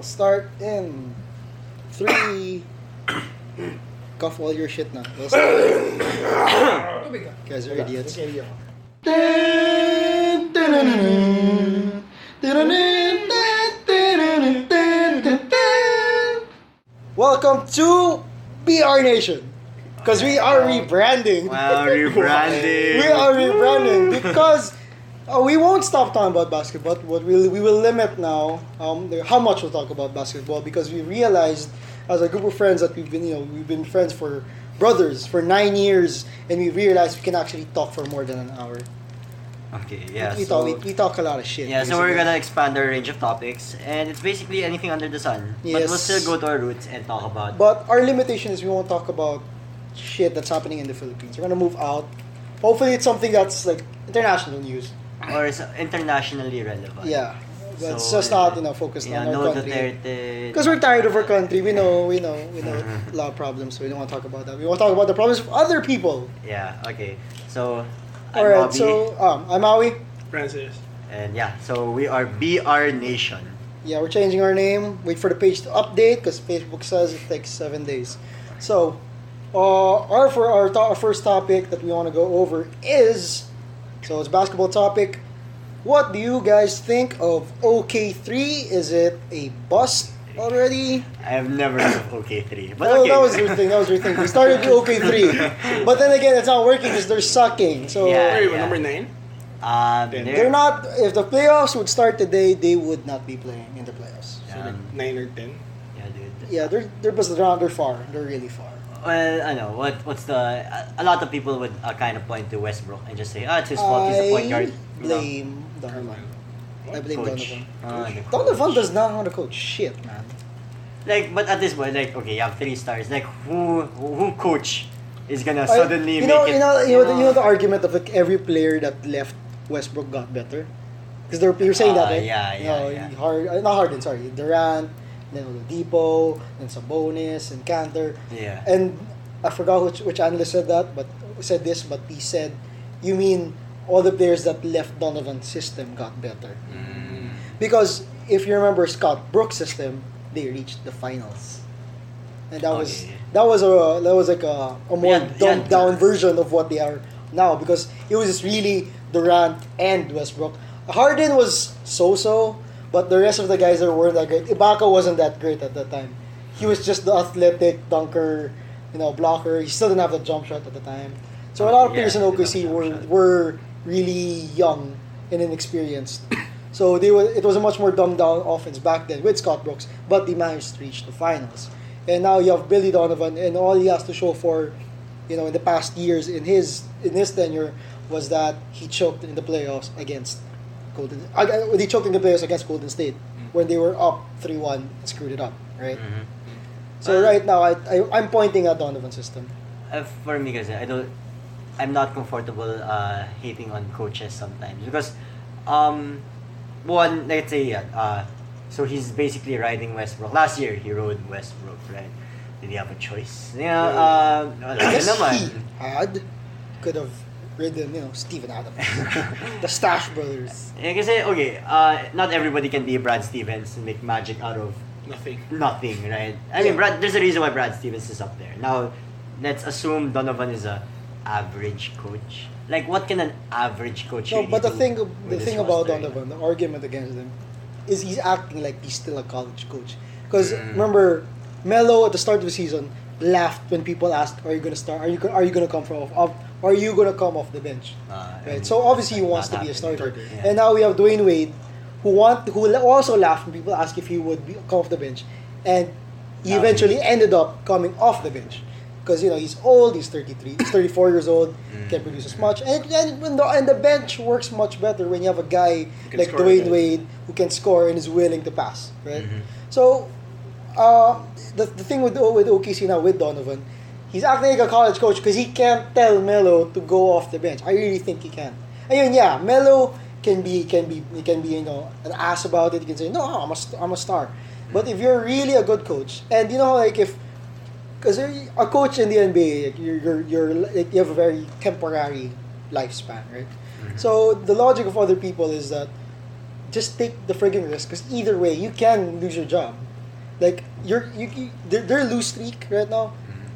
start in 3. Cough all your shit now. We'll start. You guys are idiots. Welcome to BR Nation. Because we are rebranding. Wow, rebranding. We are rebranding because we won't stop talking about basketball, but we will limit now how much we'll talk about basketball because we realized as a group of friends that we've been friends for brothers for 9 years, and we realized we can actually talk for more than an hour. Okay, yeah. We talk a lot of shit. Yeah, so we're gonna expand our range of topics, and it's basically anything under the sun. Yes. But we'll still go to our roots and talk about. But our limitation is we won't talk about shit that's happening in the Philippines. We're gonna move out. Hopefully, it's something that's like international news or is internationally relevant. Yeah, but it's So, just not focused on our country. Because We're tired of our country. We know a lot of problems. So we don't want to talk about that. We want to talk about the problems of other people. Yeah. Okay. So. All right. So I'm Maui. Francis. And yeah, so we are BR Nation. Yeah, we're changing our name. Wait for the page to update because Facebook says it takes 7 days. So, our first topic that we want to go over is, so it's a basketball topic. What do you guys think of OK3? Is it a bust already? I've never heard of OK3, but well, okay. That was your thing. We started with OK3, but then again, it's not working because they're sucking. So Number 9. they're not. If the playoffs would start today, they would not be playing in the playoffs. So like 9 or 10. Yeah, dude. Yeah, they're far. They're really far. Well, I know what's the. A lot of people would kind of point to Westbrook and just say, it's his fault. He's the point guard. Blame Donovan. I blame Coach. Donovan. The Donovan coach. does not want to coach shit, man. Like, but at this point, like, okay, you have 3 stars. Like, who coach is gonna suddenly you make know the argument of like every player that left Westbrook got better, because you're saying that, right? Yeah. Not Harden, sorry, Durant, then Oladipo, and Sabonis, and Kanter. Yeah. And I forgot which analyst said that, but he said, you mean all the players that left Donovan's system got better? Because if you remember Scott Brooks' system, they reached the finals, and that was like a more dumbed down version of what they are now, because it was just really Durant and Westbrook. Harden was so, but the rest of the guys weren't that great. Ibaka wasn't that great at that time. He was just the athletic dunker, blocker. He still didn't have the jump shot at the time. So a lot of players in OKC were really young and inexperienced. So it was a much more dumbed down offense back then with Scott Brooks, but they managed to reach the finals. And now you have Billy Donovan, and all he has to show for, in the past years in his tenure was that he choked in the playoffs against Golden State when they were up 3-1 and screwed it up, right? Mm-hmm. So right now I'm pointing at Donovan's system. For me, kasi I'm not comfortable hating on coaches sometimes because one, let's say so he's basically riding Westbrook. Last year he rode Westbrook, right? Did he have a choice? I guess he could have ridden, Steven Adams, the Stash Brothers. Yeah, kasi not everybody can be Brad Stevens and make magic out of nothing, right? I mean, there's a reason why Brad Stevens is up there. Now, let's assume Donovan is a average coach. Like, what can an average coach No, really but the do thing with this about roster? Donovan, the argument against him, is he's acting like he's still a college coach. Because remember, Melo at the start of the season laughed when people asked, "Are you gonna start? Are you gonna come off the bench?" Right. So obviously he wants to be a starter. Yeah. And now we have Dwayne Wade, who also laughed when people asked if he would come off the bench, and he eventually ended up coming off the bench. Because he's old, he's 33, he's 34 years old, can't produce as much, and the bench works much better when you have a guy like Dwayne Wade who can score and is willing to pass, right? So, the thing with OKC now with Donovan, he's acting like a college coach because he can't tell Melo to go off the bench. I really think he can. I mean, yeah, Melo can be an ass about it. He can say, no, I'm a star. But if you're really a good coach, and because a coach in the NBA, you have a very temporary lifespan, right? So the logic of other people is that just take the frigging risk, because either way you can lose your job. Like they're loose streak right now.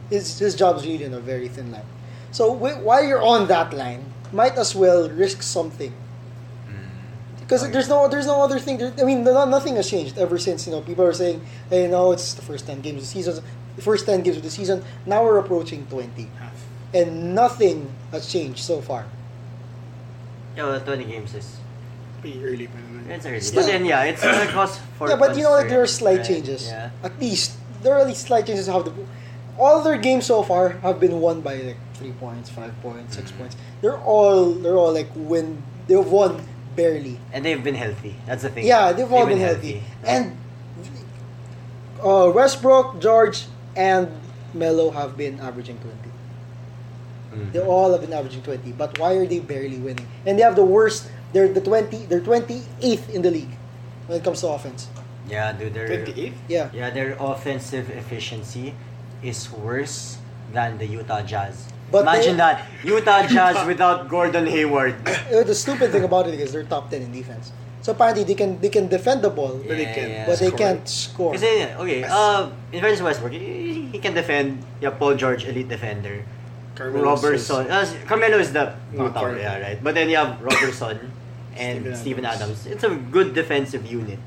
His job's really on a very thin line. So while you're on that line, might as well risk something. Because there's no other thing. I mean, nothing has changed ever since. People are saying, "Hey, no, it's the first 10 games of the season. The first 10 games of the season. Now we're approaching 20, and nothing has changed so far." Yeah, well, 20 games is Pretty early pa naman. it's early. Still- But then it's gonna cost for. Yeah, but there are slight right? changes. Yeah. At least there are slight changes. All their games so far have been won by like 3 points, 5 points, 6 points. They're all like they've won barely. And they've been healthy. That's the thing. Yeah, they've all been healthy. And Westbrook, George, and Melo have been averaging 20. They all have been averaging 20. But why are they barely winning? And they have the worst. They're 28th in the league when it comes to offense. Yeah, dude. 28th? Yeah. Yeah, their offensive efficiency is worse than the Utah Jazz. But Imagine that Utah Jazz without Gordon Hayward. The stupid thing about it is they're top 10 in defense. So apparently they can defend the ball, But they can't. but they score. can't score. Kasi, okay, in fairness to Westbrook, he can defend. Yeah, Paul George, elite defender. Robertson. Carmelo is the Not top, Carmelo. yeah, right? But then you have Robertson and Steven Adams. It's a good defensive unit.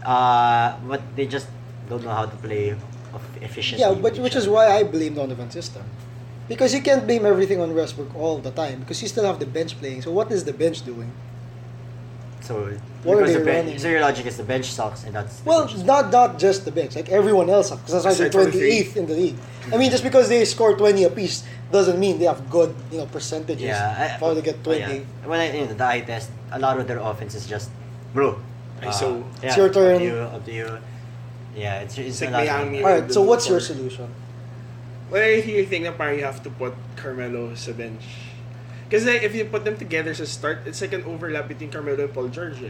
But they just don't know how to play efficiently. Yeah, with which each is other. why I blame Donovan's system. Because you can't blame everything on Westbrook all the time because you still have the bench playing. So what is the bench doing? So, What are because they the bench, running? so your logic is the bench sucks and that's the Well, coach's not just the bench, like everyone else, because that's why they're Aside from the 28th in the league. I mean, just because they score 20 apiece doesn't mean they have good, percentages. Yeah, for how to get 20. Yeah. When the eye test, a lot of their offense is just, bro. ISO. It's your turn. Up to you. Yeah, it's like a lot. Miami. All right, so what's your Before. solution? Well, I think na parang you have to put Carmelo sa bench. Because if you put them together as a start, it's like an overlap between Carmelo and Paul George. Eh.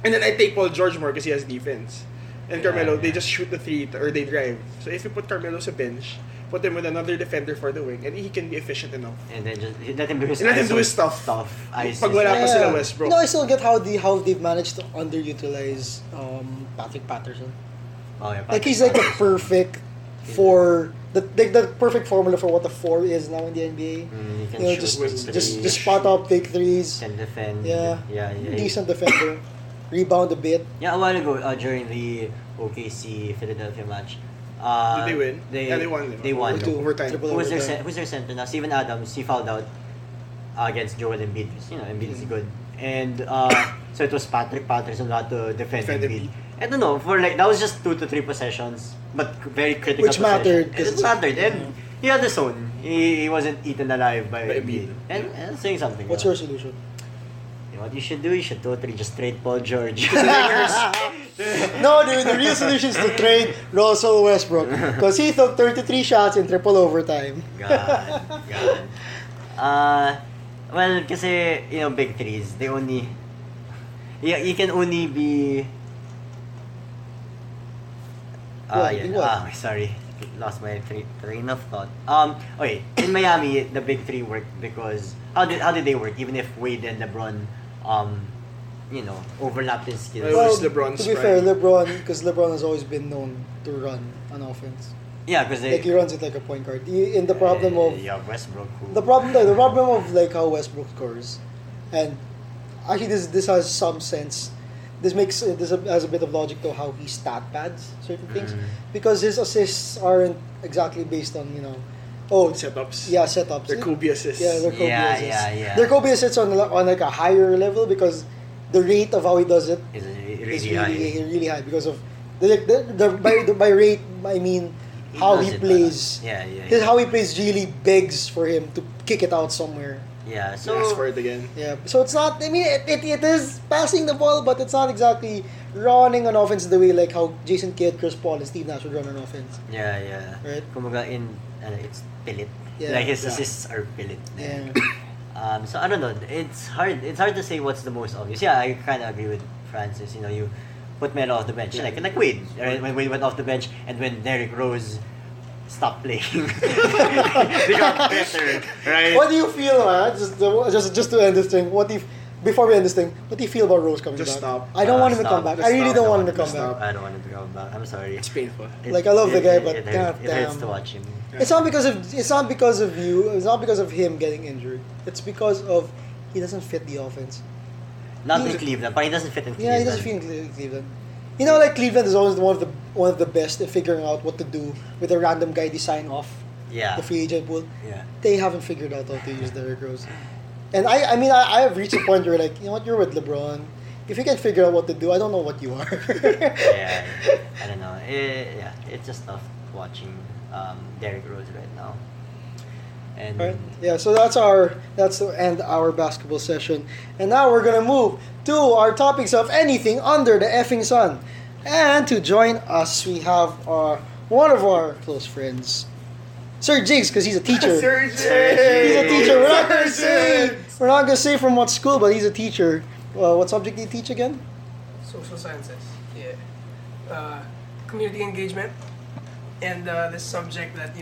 And then I take Paul George more because he has defense. And Carmelo, they just shoot the three or they drive. So if you put Carmelo sa bench, put him with another defender for the wing, and he can be efficient enough. And then just let him do his, Let him do ISO his stuff. ISO. Pag wala pa sila Westbrook. I still get how they've managed to underutilize Patrick Patterson. Oh, yeah, Like he's like the perfect for the perfect formula for what the 4 is now in the NBA. You can Just shoot just spot up, take threes. can defend. Yeah. Yeah. Decent defender, rebound a bit. Yeah, a while ago during the OKC Philadelphia match. Did they win? Yeah, they won. They won. Overtime. Triple Who's overtime. their center now? Steven Adams. He fouled out against Joel Embiid. Embiid is good. And so it was Patrick Patterson who had to defend Embiid. I don't know, that was just 2 to 3 possessions, but very critical Which mattered, possessions. 'cause It mattered, and he had the zone. He wasn't eaten alive by Embiid. And saying something. What's your solution? What you should do, you should totally just trade Paul George. No, dude, the real solution is to trade Russell Westbrook because he took 33 shots in triple overtime. God. Well, kasi, big threes, they only... Yeah, you can only be... Sorry. Lost my train of thought. Okay, in Miami, the big three worked because... How did they work? Even if Wade and LeBron, overlapped in skills. Well, was LeBron's to be fair, because LeBron has always been known to run on offense. Yeah, because Like he runs it like a point guard. In the problem of Yeah, Westbrook. the problem of like how Westbrook scores, and actually this has some sense. This has a bit of logic to how he stat pads certain things because his assists aren't exactly based on Setups. Yeah, setups. They're Kobe assists. Yeah, they're Kobe assists. Yeah. They're Kobe assists on like a higher level because the rate of how he does it Is is really high. really high because of by rate I mean how does he it plays. Yeah. How he plays really begs for him to kick it out somewhere. Yeah, Ask so... for it again. Yeah, so it's not. I mean, it is passing the ball, but it's not exactly running an offense the way like how Jason Kidd, Chris Paul, and Steve Nash would run an offense. Yeah. Right. Kumbaga it's pilit. Yeah. Like his assists are pilit. Yeah. So I don't know. It's hard to say what's the most obvious. Yeah, I kind of agree with Francis. You put Melo off the bench, like Wade. Right? When Wade went off the bench, and when Derrick Rose stopped playing, they got better, right? What do you feel, man? Just to end this thing. What if before we end this thing, what do you feel about Rose coming Just back? stop. I don't want him to Stop. come back. Just I really stop. don't want him to Just come back. stop. I don't want him to come back. I'm sorry. It's painful. Like, I love the guy, but it goddamn. hurts to watch him. It's not because of you. It's not because of him getting injured. It's because of he doesn't fit the offense. Not in Cleveland, but he doesn't fit in Cleveland. Yeah, he doesn't fit in Cleveland. You know, like Cleveland is always one of the best at figuring out what to do with a random guy they sign off Yeah. the free agent pool. Yeah. They haven't figured out how to use Derrick Rose. And I have reached a point where like, you know what, you're with LeBron. If you can figure out what to do, I don't know what you are. Yeah. I don't know. It's just tough watching Derrick Rose right now. And Right. Yeah, so that's to end our basketball session. And now we're gonna move to our topics of anything under the effing sun. And to join us, we have one of our close friends, Sir Jigs, because he's a teacher. Surgeon! He's a teacher. We're not gonna say from what school, but he's a teacher. What subject do you teach again? Social sciences. Yeah. Community engagement, and this subject that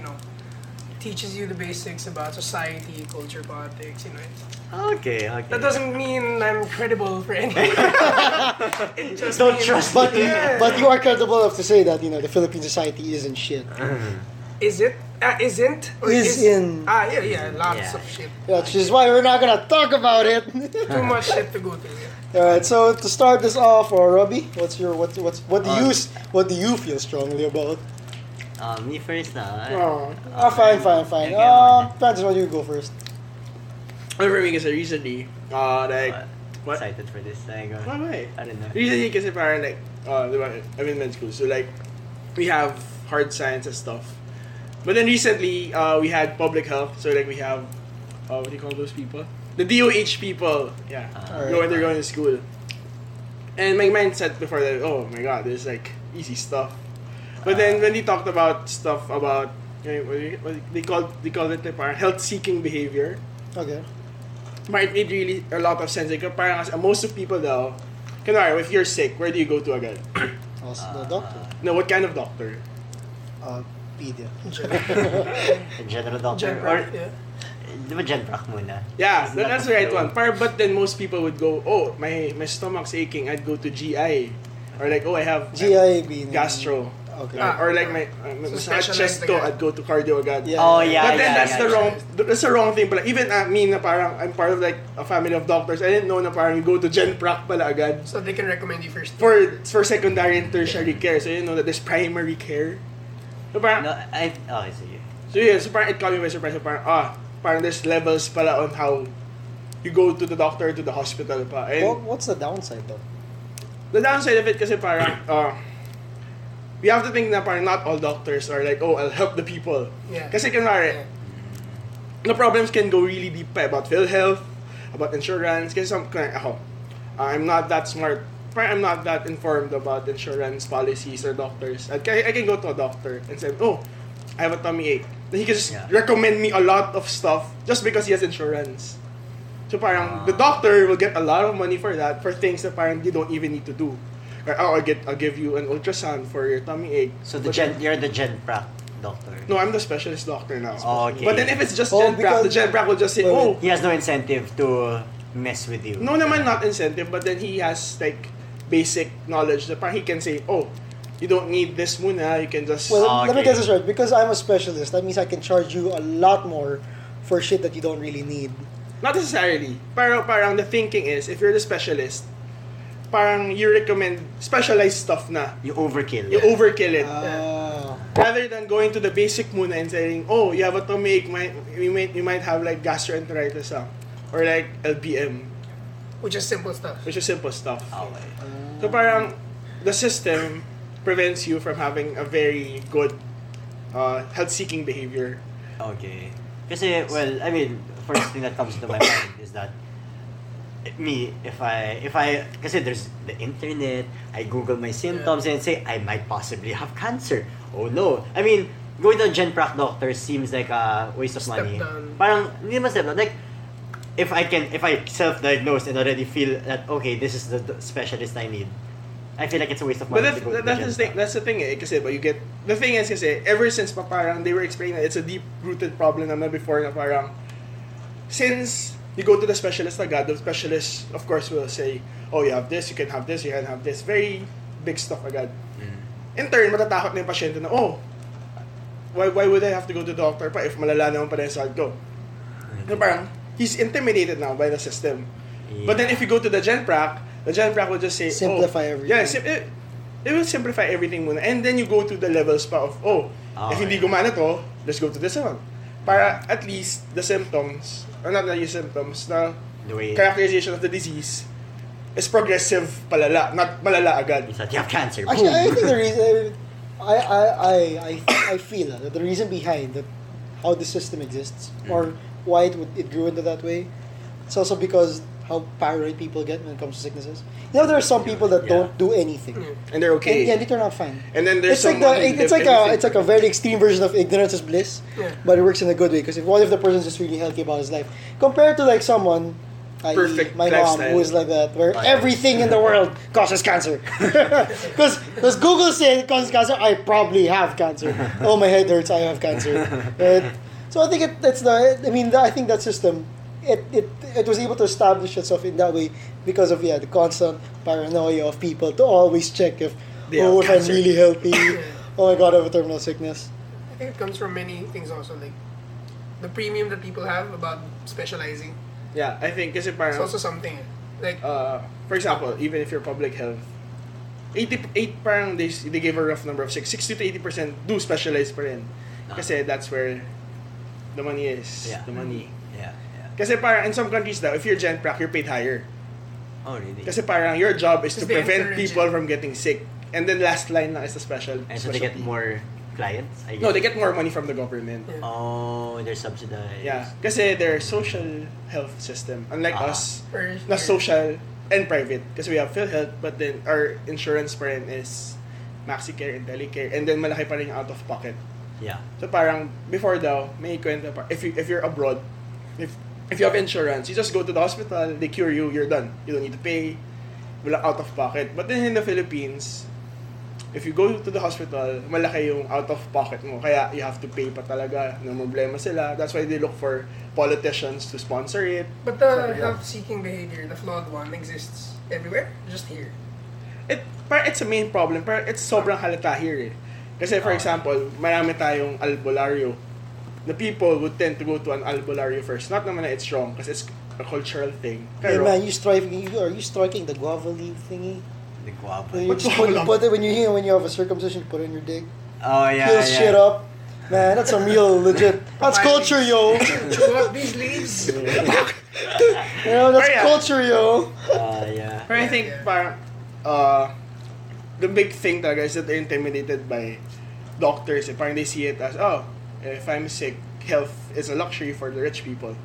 teaches you the basics about society, culture, politics. Okay. That doesn't mean I'm credible for anything. It just Don't means- trust But me. but you are credible enough to say that the Philippine society isn't shit. Is it? Isn't? Or Is in. Yeah. Lots Yeah. of shit. Yeah, which is why we're not gonna talk about it. Too much shit to go through. Yeah. All right. So to start this off, Robbie, what do you feel strongly about? Me first na. Fine. Okay, Francis, why don't you go first? For me, kasi recently, what? Excited for this. I Why? don't know. Recently, kasi parang like, diba, I'm in med school, so like, we have hard science and stuff. But then recently, we had public health, so like we have, what do you call those people? The DOH people, yeah, when they're going to school. And my mindset before that, oh my god, there's like easy stuff. But then when they talked about stuff about, what they called it like, parang health-seeking behavior. Okay. It made really a lot of sense. Like, parang most of people though, kunwari, if you're sick, where do you go to again? Also the doctor. No, what kind of doctor? Pedia. General doctor. Gen Or, Prac, yeah. di ba Gen Prac muna? Yeah, Isn't that that's the right the- one. But then most people would go, oh, my stomach's aching, I'd go to GI. Or like, oh, I have GI being gastro. Okay. Or like my specialized chest again. I'd go to cardio agad. Yeah. Oh yeah. But then yeah, that's yeah, the yeah. that's the wrong thing. But even me na parang I'm part of like a family of doctors. I didn't know na parang you go to Gen Prac pala agad So they can recommend you first. for secondary and tertiary care. So you know that there's primary care. So parang No, okay, sige. so yeah, so parang it caught me by surprise. So parang there's levels pala on how you go to the doctor, to the hospital pa. And What's the downside though? the downside of it kasi parang we have to think na parang not all doctors are like, oh, I'll help the people. Yeah. Kasi kunwari, Yeah. the problems can go really deep pa about PhilHealth, about insurance. Kasi I'm not that smart. I'm not that informed about insurance policies or doctors. I can go to a doctor and say, oh, I have a tummy ache. Then he can just recommend me a lot of stuff just because he has insurance. So parang the doctor will get a lot of money for that, for things that parang you don't even need to do. Or, oh, I'll give you an ultrasound for your tummy ache. So But you're the Gen Prac doctor. no, I'm the specialist doctor now. Oh, okay. But then if it's just Oh, Gen Prac, the because- Gen Prac will just say, Wait, oh, He has no incentive to mess with you. no naman not incentive, but then he has like basic knowledge that parang he can say, oh, you don't need this muna, you can just... Well, let me Okay. get this right. Because I'm a specialist, that means I can charge you a lot more for shit that you don't really need. Not necessarily. Pero parang the thinking is, if you're the specialist, parang you recommend specialized stuff na. You overkill. You overkill it. Ah. Rather than going to the basic muna and saying, oh, you have a tummy ache, you might have like gastroenteritis or like LBM, Which is simple stuff. which is simple stuff. Okay. So parang the system prevents you from having a very good health-seeking behavior. Okay. Kasi, well, I mean, first thing that comes to my mind is that if I, kasi there's the internet, I Google my symptoms and say, I might possibly have cancer. Oh no. I mean, going to a Gen Prac doctor seems like a waste of Step money. down. Parang, hindi naman step down. Like, if I self-diagnose and already feel that, okay, this is the specialist I need, I feel like it's a waste of money But to go to the that's Gen the thing. Prac. That's the thing. Kasi but you get the thing is kasi ever since pa parang they were explaining that it's a deep-rooted problem naman before na parang since you go to the specialist agad, the specialist, of course, will say, oh, you have this, you can have this, you can have this. Very big stuff agad. In turn, matatakot na yung pasyente na, oh, why would I have to go to the doctor pa if malala naman pa rin sa ko? So parang, he's intimidated now by the system. Yeah. But then if you go to the Gen Prac will just say, simplify everything. Yeah, it will simplify everything muna. And then you go to the levels pa of, if hindi gumana to, let's go to this one. Para at least the symptoms, or not the symptoms, the characterization of the disease is progressive palala, not malala agad. It's that you have cancer. Actually, I think the reason I feel that the reason behind that how the system exists or why it grew into that way, it's also because how paranoid people get when it comes to sicknesses. You know, there are some people that don't do anything, and they're okay. And they turn out fine. And then there's it's like a very extreme version of ignorance is bliss, but it works in a good way. Because if one of the person's just really healthy about his life, compared to like someone, perfect my mom, who is like that, where everything in the world causes cancer. Because Google said it causes cancer, I probably have cancer. Oh, my head hurts, I have cancer. So I think I think that system, it was able to establish itself in that way because of the constant paranoia of people to always check if I'm really healthy. Oh my god, I have a terminal sickness. I think it comes from many things also, like the premium that people have about specializing. Yeah, I think kasi parang, it's also something like for example, even if you're public health, 88 parang they gave a rough number of 60 to 80% do specialize pa rin. Kasi that's where the money is. Yeah. The money. Yeah. Kasi parang in some countries now, if you're Gen Prac, you're paid higher. Oh, really? Kasi parang your job is to they prevent people from getting sick. And then last line lang is the special. And so they get more clients, I guess? No, they get more money from the government. Yeah. Oh, they're subsidized. Yeah. Kasi their social health system, unlike us, Or na social and private. Kasi we have PhilHealth, but then our insurance pa rin is MaxiCare, IntelliCare, and then malaki pa rin yung out of pocket. Yeah. So parang before daw, may kwenta pa. If you're abroad, if you have insurance, you just go to the hospital, they cure you, you're done. You don't need to pay. Wala out of pocket. But then in the Philippines, if you go to the hospital, malaki yung out of pocket mo. Kaya you have to pay pa talaga. No problema sila. That's why they look for politicians to sponsor it. But the health-seeking behavior, the flawed one, exists everywhere, just here. It's a main problem, pero it's sobrang halata here eh. Kasi for example, marami tayong albularyo. The people would tend to go to an albularyo first. Not naman na it's wrong, kasi it's a cultural thing. Hey man, are you striking the guava leaf thingy? The guava. You put it when you have a circumcision, you put it in your dick. Oh, yeah. Heals shit up. Man, that's some real legit. That's culture, yo. Chew up these leaves. That's culture, yo. Yeah. But I think parang the big thing talaga is that they're intimidated by doctors. Parang they see it as, if I'm sick, health is a luxury for the rich people.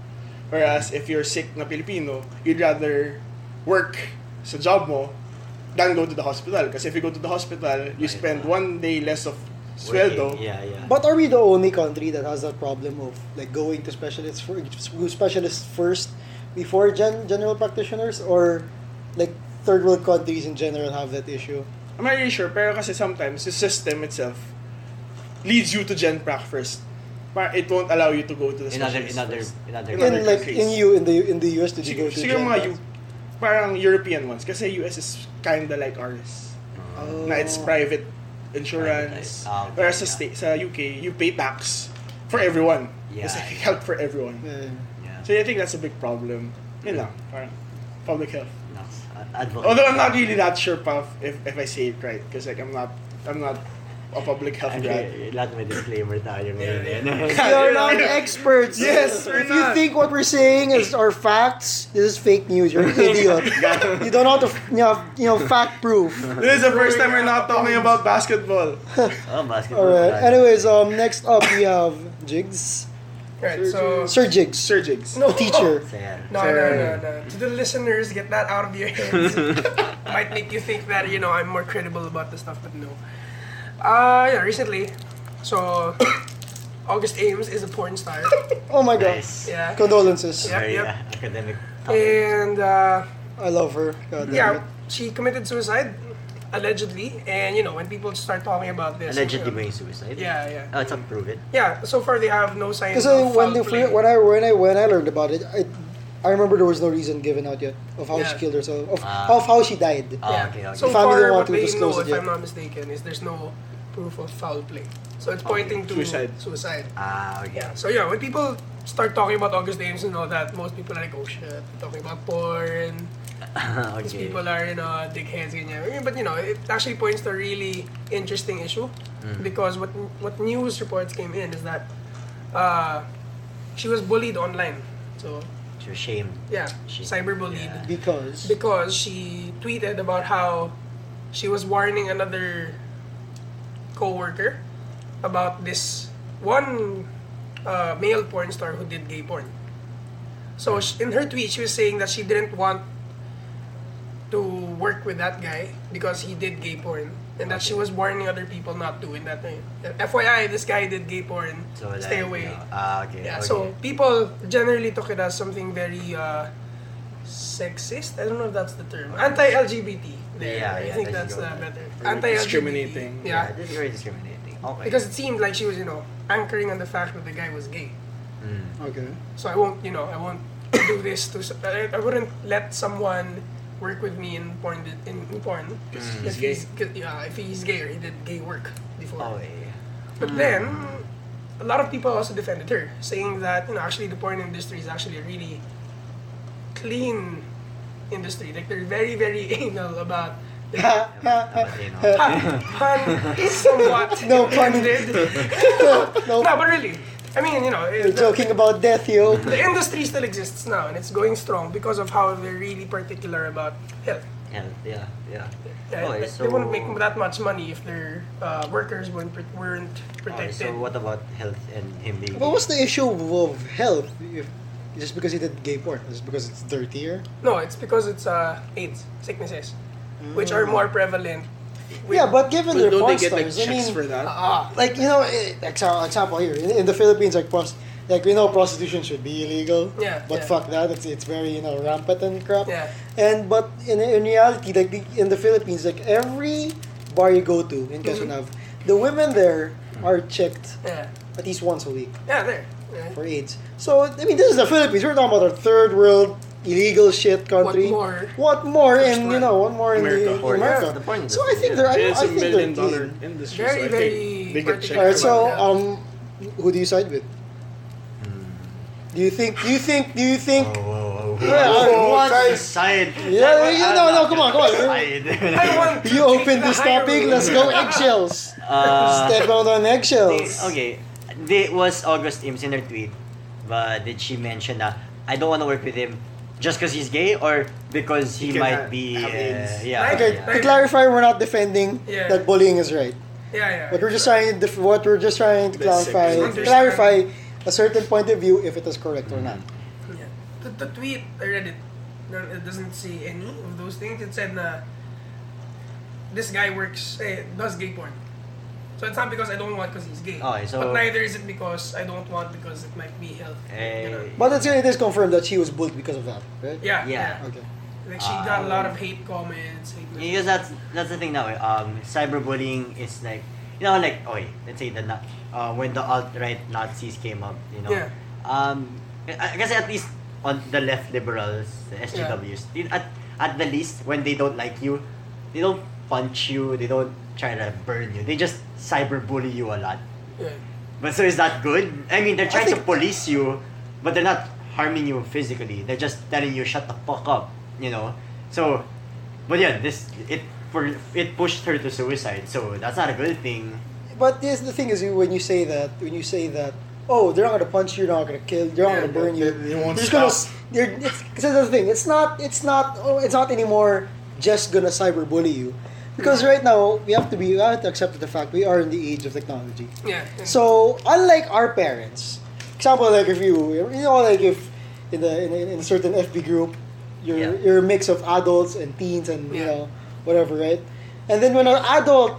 Whereas if you're sick na Pilipino, you'd rather work sa job mo than go to the hospital. Kasi if you go to the hospital, you spend 1 day less of sweldo. Yeah. But are we the only country that has that problem of like going to specialists first before general practitioners, or like third world countries in general have that issue? I'm not really sure, pero kasi sometimes the system itself leads you to Gen Prac first. It won't allow you to go to the specialist first. In other In like countries. in the US, did you go to Siguro Gen mga Prac? parang European ones. Kasi US is kinda like ours. Na it's private insurance. Okay, Whereas sa UK, you pay tax for everyone. Yeah. It's like health for everyone. Yeah. So I think that's a big problem. Yun lang, parang public health. Advocate. Although I'm not really that sure pa if I say it right. Because like I'm not a public health grad. Lahat may disclaimer tayo ngayon. You're not experts. Yes, we're If you not. think what we're saying are facts, this is fake news. You're an idiot. You don't know how to fact proof. This is the first time we're not talking about basketball. Oh, basketball. Alright. Anyways, next up we have Jigs. Right, so Sir Jigs. Sir Jigs. The teacher. No. To the listeners, get that out of your heads. Might make you think that I'm more credible about the stuff, but no. Recently, so August Ames is a porn star. Oh my god. Nice. Yeah. Condolences. Yeah. Very Yep. academic. And I love her. God damn it. she committed suicide, allegedly. And when people start talking about this, Allegedly being suicide. Yeah. Oh, it's unproven. Yeah. So far, they have no signs Because of when foul play. I learned about it, I remember there was no reason given out yet of how she killed herself, of how she died. Okay. So The family far, don't want what to we disclose know, it if yet. I'm not mistaken, is there's no proof of foul play. So it's pointing to Suicide. Okay. Yeah. So yeah, when people start talking about August Ames and all that, most people are like, oh shit, talking about porn. These Okay. people are, dickheads, ganyan. But, it actually points to a really interesting issue. Because what news reports came in is that she was bullied online. So, She was shamed. yeah, She- cyberbullied. yeah. Because She tweeted about how she was warning another co-worker about this one male porn star who did gay porn. So in her tweet, she was saying that she didn't want to work with that guy because he did gay porn, and that she was warning other people not to. In that thing, FYI, this guy did gay porn. So Stay like, away. Okay. Yeah. Okay. So people generally took it as something very sexist. I don't know if that's the term. Anti-LGBT. There. Yeah, I yeah, think there you that's go. better. Very Anti-LGBT. discriminating. Yeah. This is very discriminating. Okay. Because it seemed like she was, anchoring on the fact that the guy was gay. okay. So I won't do this to. I wouldn't let someone work with me in porn. If he's gay or he did gay work before. Oh, yeah. But then, a lot of people also defended her, saying that actually the porn industry is actually a really clean industry. Like they're very very anal about. But, you know. Pun somewhat No pun. intended. No, No, but really, I mean, you're joking about death, yo. the industry still exists now, and it's going strong because of how they're really particular about health. Yeah. Yeah, Okay, like, they wouldn't make that much money if their workers weren't Okay, protected. so what about health and him being? What was the issue of health? Just because he did gay porn? Just because it's dirtier? No, it's because it's AIDS sicknesses, which are more prevalent. Yeah, but given But their don't porn they get like stars, I checks mean, for that? like example here in the Philippines, like we know prostitution should be illegal. Yeah, But yeah. fuck that, it's very rampant and crap. Yeah. But in reality, like in the Philippines, like every bar you go to in Quezon Ave, the women there are checked Yeah, at least once a week there. Yeah. for AIDS. So I mean, this is the Philippines. We're talking about a third world illegal shit country. What more? What more First in world. what more in America. the America? The porn So I think they're It's I a think $1 they're million clean. industry. Very, so I very think they get checked. All right, particular. so Yeah. who do you side with? Do you think? Whoa. Yeah, Who wants to guys. side? No, come on. Side. I want to You take open the this higher topic. road. Let's go eggshells. Step out on eggshells. Okay, there was August Ames in her tweet, but did she mention that I don't want to work with him just because he's gay or because he He can might be have AIDS. yeah. Okay, yeah. to clarify, we're not defending Yeah. that bullying is right. Yeah. But we're just trying to clarify, Understand. clarify a certain point of view if it is correct or not. Yeah. The tweet, I read it. It doesn't say any of those things. It said this guy does gay porn. So it's not because I don't want because he's gay. Okay, so- but neither is it because I don't want because it might be health. But it is confirmed that she was bullied because of that, right? Yeah. Yeah. Okay. Like she got a lot of hate comments. Hate Because that's the thing now. Cyberbullying is like let's say when the alt-right Nazis came up, Yeah. I guess at least on the left liberals, the SJWs, at the least when they don't like you, they don't punch you, they don't try to burn you, they just cyberbully you a lot. Yeah. But so is that good? I mean, they're trying to think- police you, but they're not harming you physically. They're just telling you shut the fuck up, So, but yeah, it pushed her to suicide. So that's not a good thing. But the thing is, when you say that, oh, they're not gonna punch you, they're not gonna kill, they're not gonna burn you. They won't They're just stop. That's the thing. It's not anymore just gonna cyberbully you, because right now we have to accept the fact we are in the age of technology. Yeah. So unlike our parents, example, like if like if in a certain FB group, you're a mix of adults and teens and whatever, right? And then when an adult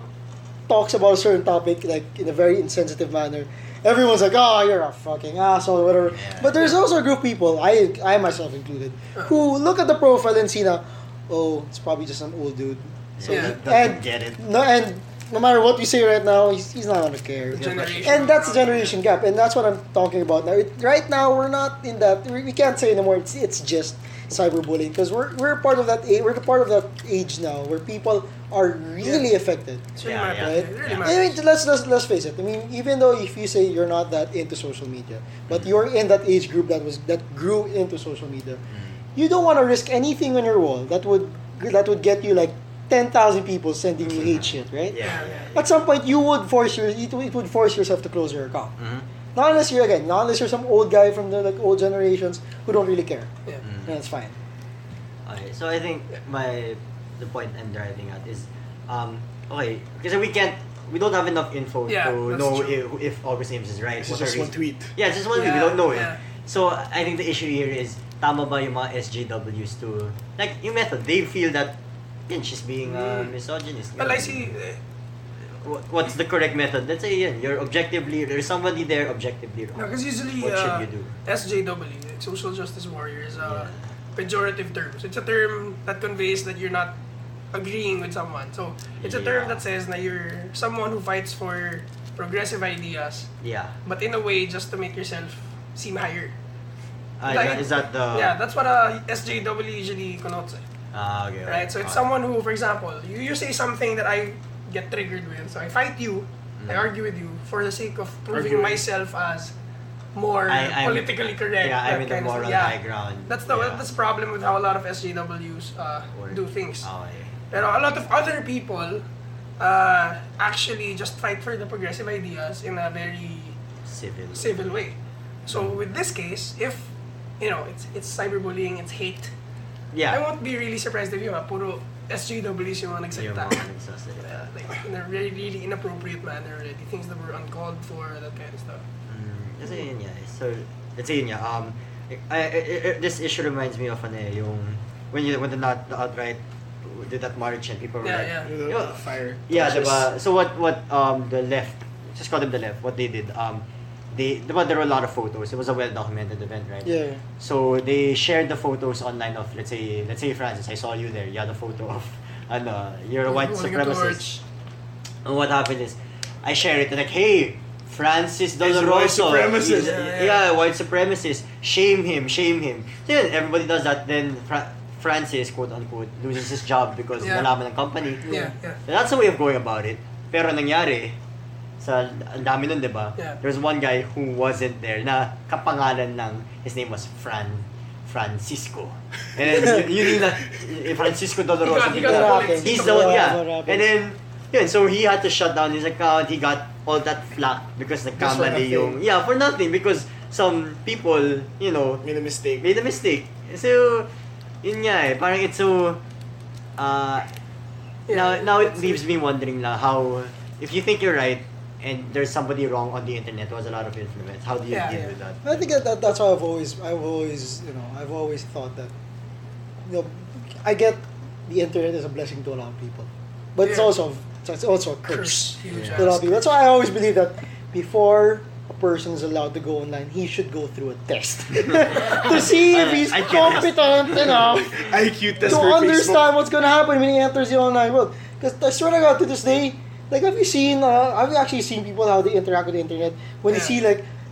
talks about a certain topic like in a very insensitive manner, everyone's like, "Oh, you're a fucking asshole," or whatever. Yeah. But there's also a group of people, I myself included, who look at the profile and see na, oh, it's probably just an old dude. So Yeah. Doesn't get it. No, and no matter what we say right now, he's not gonna care. And that's the generation gap, and that's what I'm talking about now. Right now, we're not in that. We can't say anymore. It's just cyberbullying because we're part of that. We're part of that age now where people are really affected. It's really Yeah, matters. yeah. It really I matters. mean, let's face it. I mean, even though if you say you're not that into social media, but you're in that age group that grew into social media, you don't want to risk anything on your wall that would get you like 10,000 people sending you hate shit, right? Yeah. At some point, it would force yourself to close your account. Not unless you're some old guy from the old generations who don't really care. Yeah. And it's fine. Okay, so I think the point I'm driving at is, okay, because we don't have enough info Yeah, to that's know true. if August Ames is right. It's what just are one reasons. tweet. Yeah, it's just one tweet. We Yeah, don't know it. yeah. So I think the issue here is, tama ba yung mga SJWs to, like, yung method, they feel that, yun, she's being misogynist. Well, I see. What's the correct method? Let's say, yun, there's somebody there objectively wrong. Because usually What should you do? SJW, like social justice warrior, is a pejorative term. So it's a term that conveys that you're not agreeing with someone. So it's a term Yeah. that says that you're someone who fights for progressive ideas, Yeah. but in a way just to make yourself seem higher. Like- Is that the... Yeah, that's what a SJW usually connotes. Okay. Right? So it's someone who, for example, you say something that I get triggered with. So I fight you, I argue with you for the sake of proving Arguing. myself as more I'm- politically correct. Yeah, I'm that in the kind of moral stuff. high ground. That's the problem with how a lot of SJWs do things. Okay. Pero a lot of other people actually just fight for the progressive ideas in a very civil way. So with this case, if it's cyberbullying, it's hate. I Yeah. won't be really surprised if puro SJWs yung mga nagsalita. Yung mga nagsasalita. Like in a really, really inappropriate manner already. Things that were uncalled for, that kind of stuff. Kasi yun nga. So, let's say yun nga. This issue reminds me of yung when the outright did that march and people were like, Yeah. Fire. yeah, Torches. diba? So what the left, just call them the left, what they did, there were a lot of photos. It was a well-documented event, right? Yeah. So they shared the photos online of, let's say Francis, I saw you there. You had a photo of, you're a white Holding a supremacist. And what happened is, I share it like, hey, Francis He's a white Doloroso. supremacist. Yeah, white supremacist. Shame him. So yun, everybody does that. Then Francis, quote unquote, loses his job because nalaman ng company. Yeah. So that's the way of going about it. Pero nangyari, ang dami nun, diba? Yeah. There's one guy who wasn't there na kapangalan ng, his name was Francisco. And then, yun Francisco Doloroso. He got bullets. He's the one, yeah. What happened? And then, yun, so he had to shut down his account. He got all that flack because nagkamali yung... Yeah, for nothing. Because some people, Made a mistake. made a mistake. So, yun nga eh. Parang it's so... now it leaves me wondering lang how... If you think you're right, and there's somebody wrong on the internet who has a lot of influence, how do you deal with that? I think that's why I've always thought that, I get the internet is a blessing to a lot of people, but it's also a curse Huge to a lot of people. That's why I always believe that before a person is allowed to go online, he should go through a test to see if he's IQ test. competent enough IQ test to for understand what's gonna happen when he enters the online world. Because I swear to God, to this day, like, have you actually seen people how they interact with the internet when they see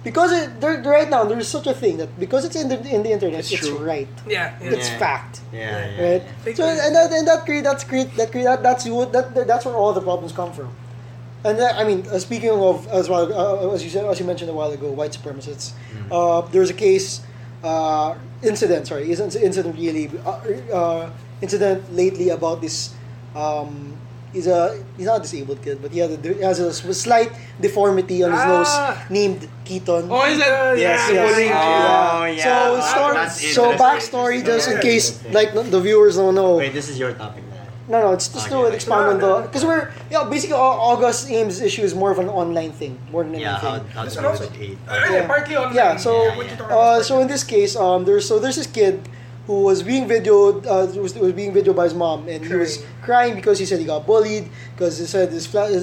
because right now there's such a thing that because it's in the internet, it's true. right. Yeah. It's fact. Yeah. Right. So that's where all the problems come from. And I mean, speaking of as well as you mentioned a while ago, white supremacists. There was a case, incident lately about this. He's not a disabled kid, but he has a slight deformity on his nose named Keaton. Oh, is that? Yes, yeah. yes. So backstory, just in case like the viewers don't know. Wait, this is your topic now. No, it's just to expand on the because basically August Ames issue is more of an online thing more than anything. How This to one do also- with hate. Partly online. Yeah, so what you talking about? so in this case, there's this kid who was being videoed was being videoed by his mom, and he was crying because he said he got bullied because he said his friends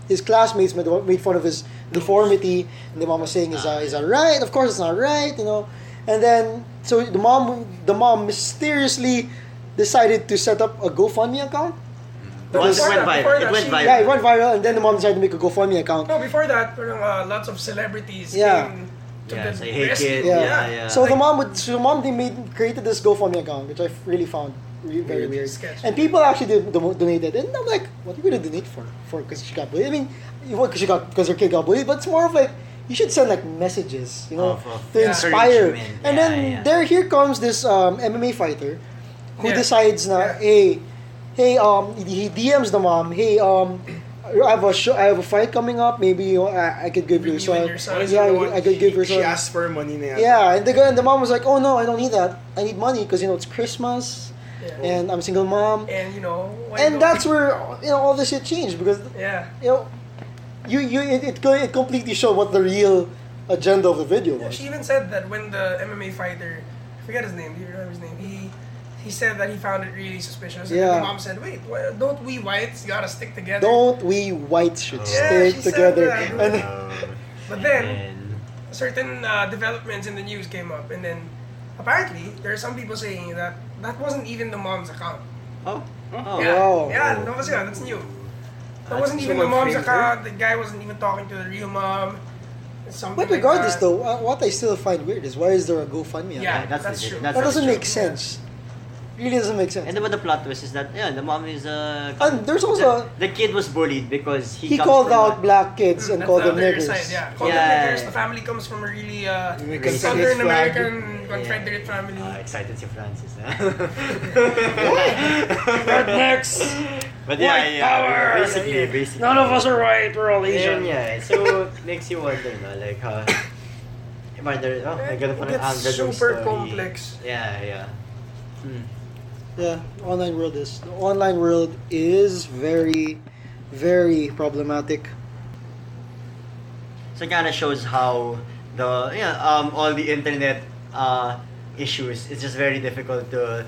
his classmates made fun of his deformity, and the mom was saying, is that right? Of course it's not right, And then so the mom mysteriously decided to set up a GoFundMe account Once it before went that- viral. before It that, went she- viral. Yeah, it went viral, and then the mom decided to make a GoFundMe account. No, before that, lots of celebrities Yeah. came to Yeah, the say, hey, rescue. kid. Yeah. Yeah. So the mom they created this GoFundMe account, which I really found very weird. Sketch. And people actually donated, and I'm like, what are you gonna donate for? Because she got bullied. I mean, because her kid got bullied, but it's more of like you should send like messages, Of to inspire. encouragement. And Yeah, then yeah. here comes this MMA fighter who Yeah. decides na, Yeah. hey, he DMs the mom, hey, I have a fight coming up. Maybe I could give Maybe you you and some. your son. Yeah, I could give her She some. asked for money na yata. Yeah, and the mom was like, "Oh no, I don't need that. I need money because it's Christmas, Yeah. and I'm a single mom." And why And don't- that's where all this shit changed because Yeah. it completely showed what the real agenda of the video Yeah, was. she even said that when the MMA fighter, I forget his name. Do you remember his name? He said that he found it really suspicious. And Yeah. the mom said, "Wait, don't we whites gotta stick together?" Don't we whites should Yeah, stick she said together? that. And But then certain developments in the news came up, and then apparently there are some people saying that wasn't even the mom's account. Oh. Yeah, Wow. yeah, no, that's new. That wasn't even the someone mom's framed her? account. The guy wasn't even talking to the real mom. Something but like regardless, that. though, what I still find weird is why is there a GoFundMe? Yeah, account? that's that's legit. true. That's That doesn't true. make sense. Really doesn't make sense. And then what the plot twist is that the mom is And there's also the kid was bullied because he comes called from out black kids and That's called the them other niggers. side, yeah. Called Yeah. them niggers. The family comes from a really Confederate Southern flag. American Confederate family. Excited si Francis. Rednecks. But White power! Basically. None of us are white. We're all Asian. Yeah. So makes you wonder, like I'm gonna put an It's underdog super story. complex. Yeah. Yeah, the online world is very, very problematic. So it kind of shows how all the internet issues. It's just very difficult to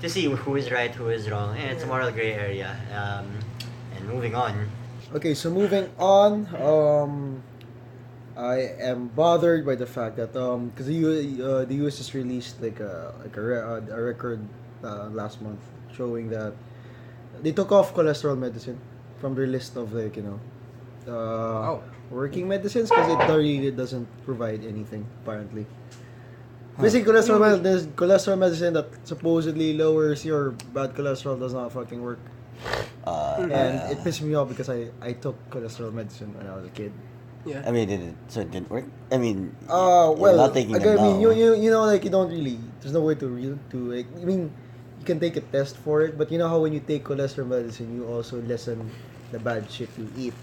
see who is right, who is wrong. Yeah, it's a moral gray area. And moving on. Okay, so moving on, I am bothered by the fact that because the US just released like a record last month showing that they took off cholesterol medicine from their list of working medicines because it really doesn't provide anything apparently. Basically, cholesterol medicine that supposedly lowers your bad cholesterol does not fucking work. And it pissed me off because I took cholesterol medicine when I was a kid. Yeah. I mean, it didn't work. I mean, Well, not taking like, them I mean, now. you know, like you don't really. There's no way to like. I mean, you can take a test for it, but you know how when you take cholesterol medicine, you also lessen the bad shit you eat.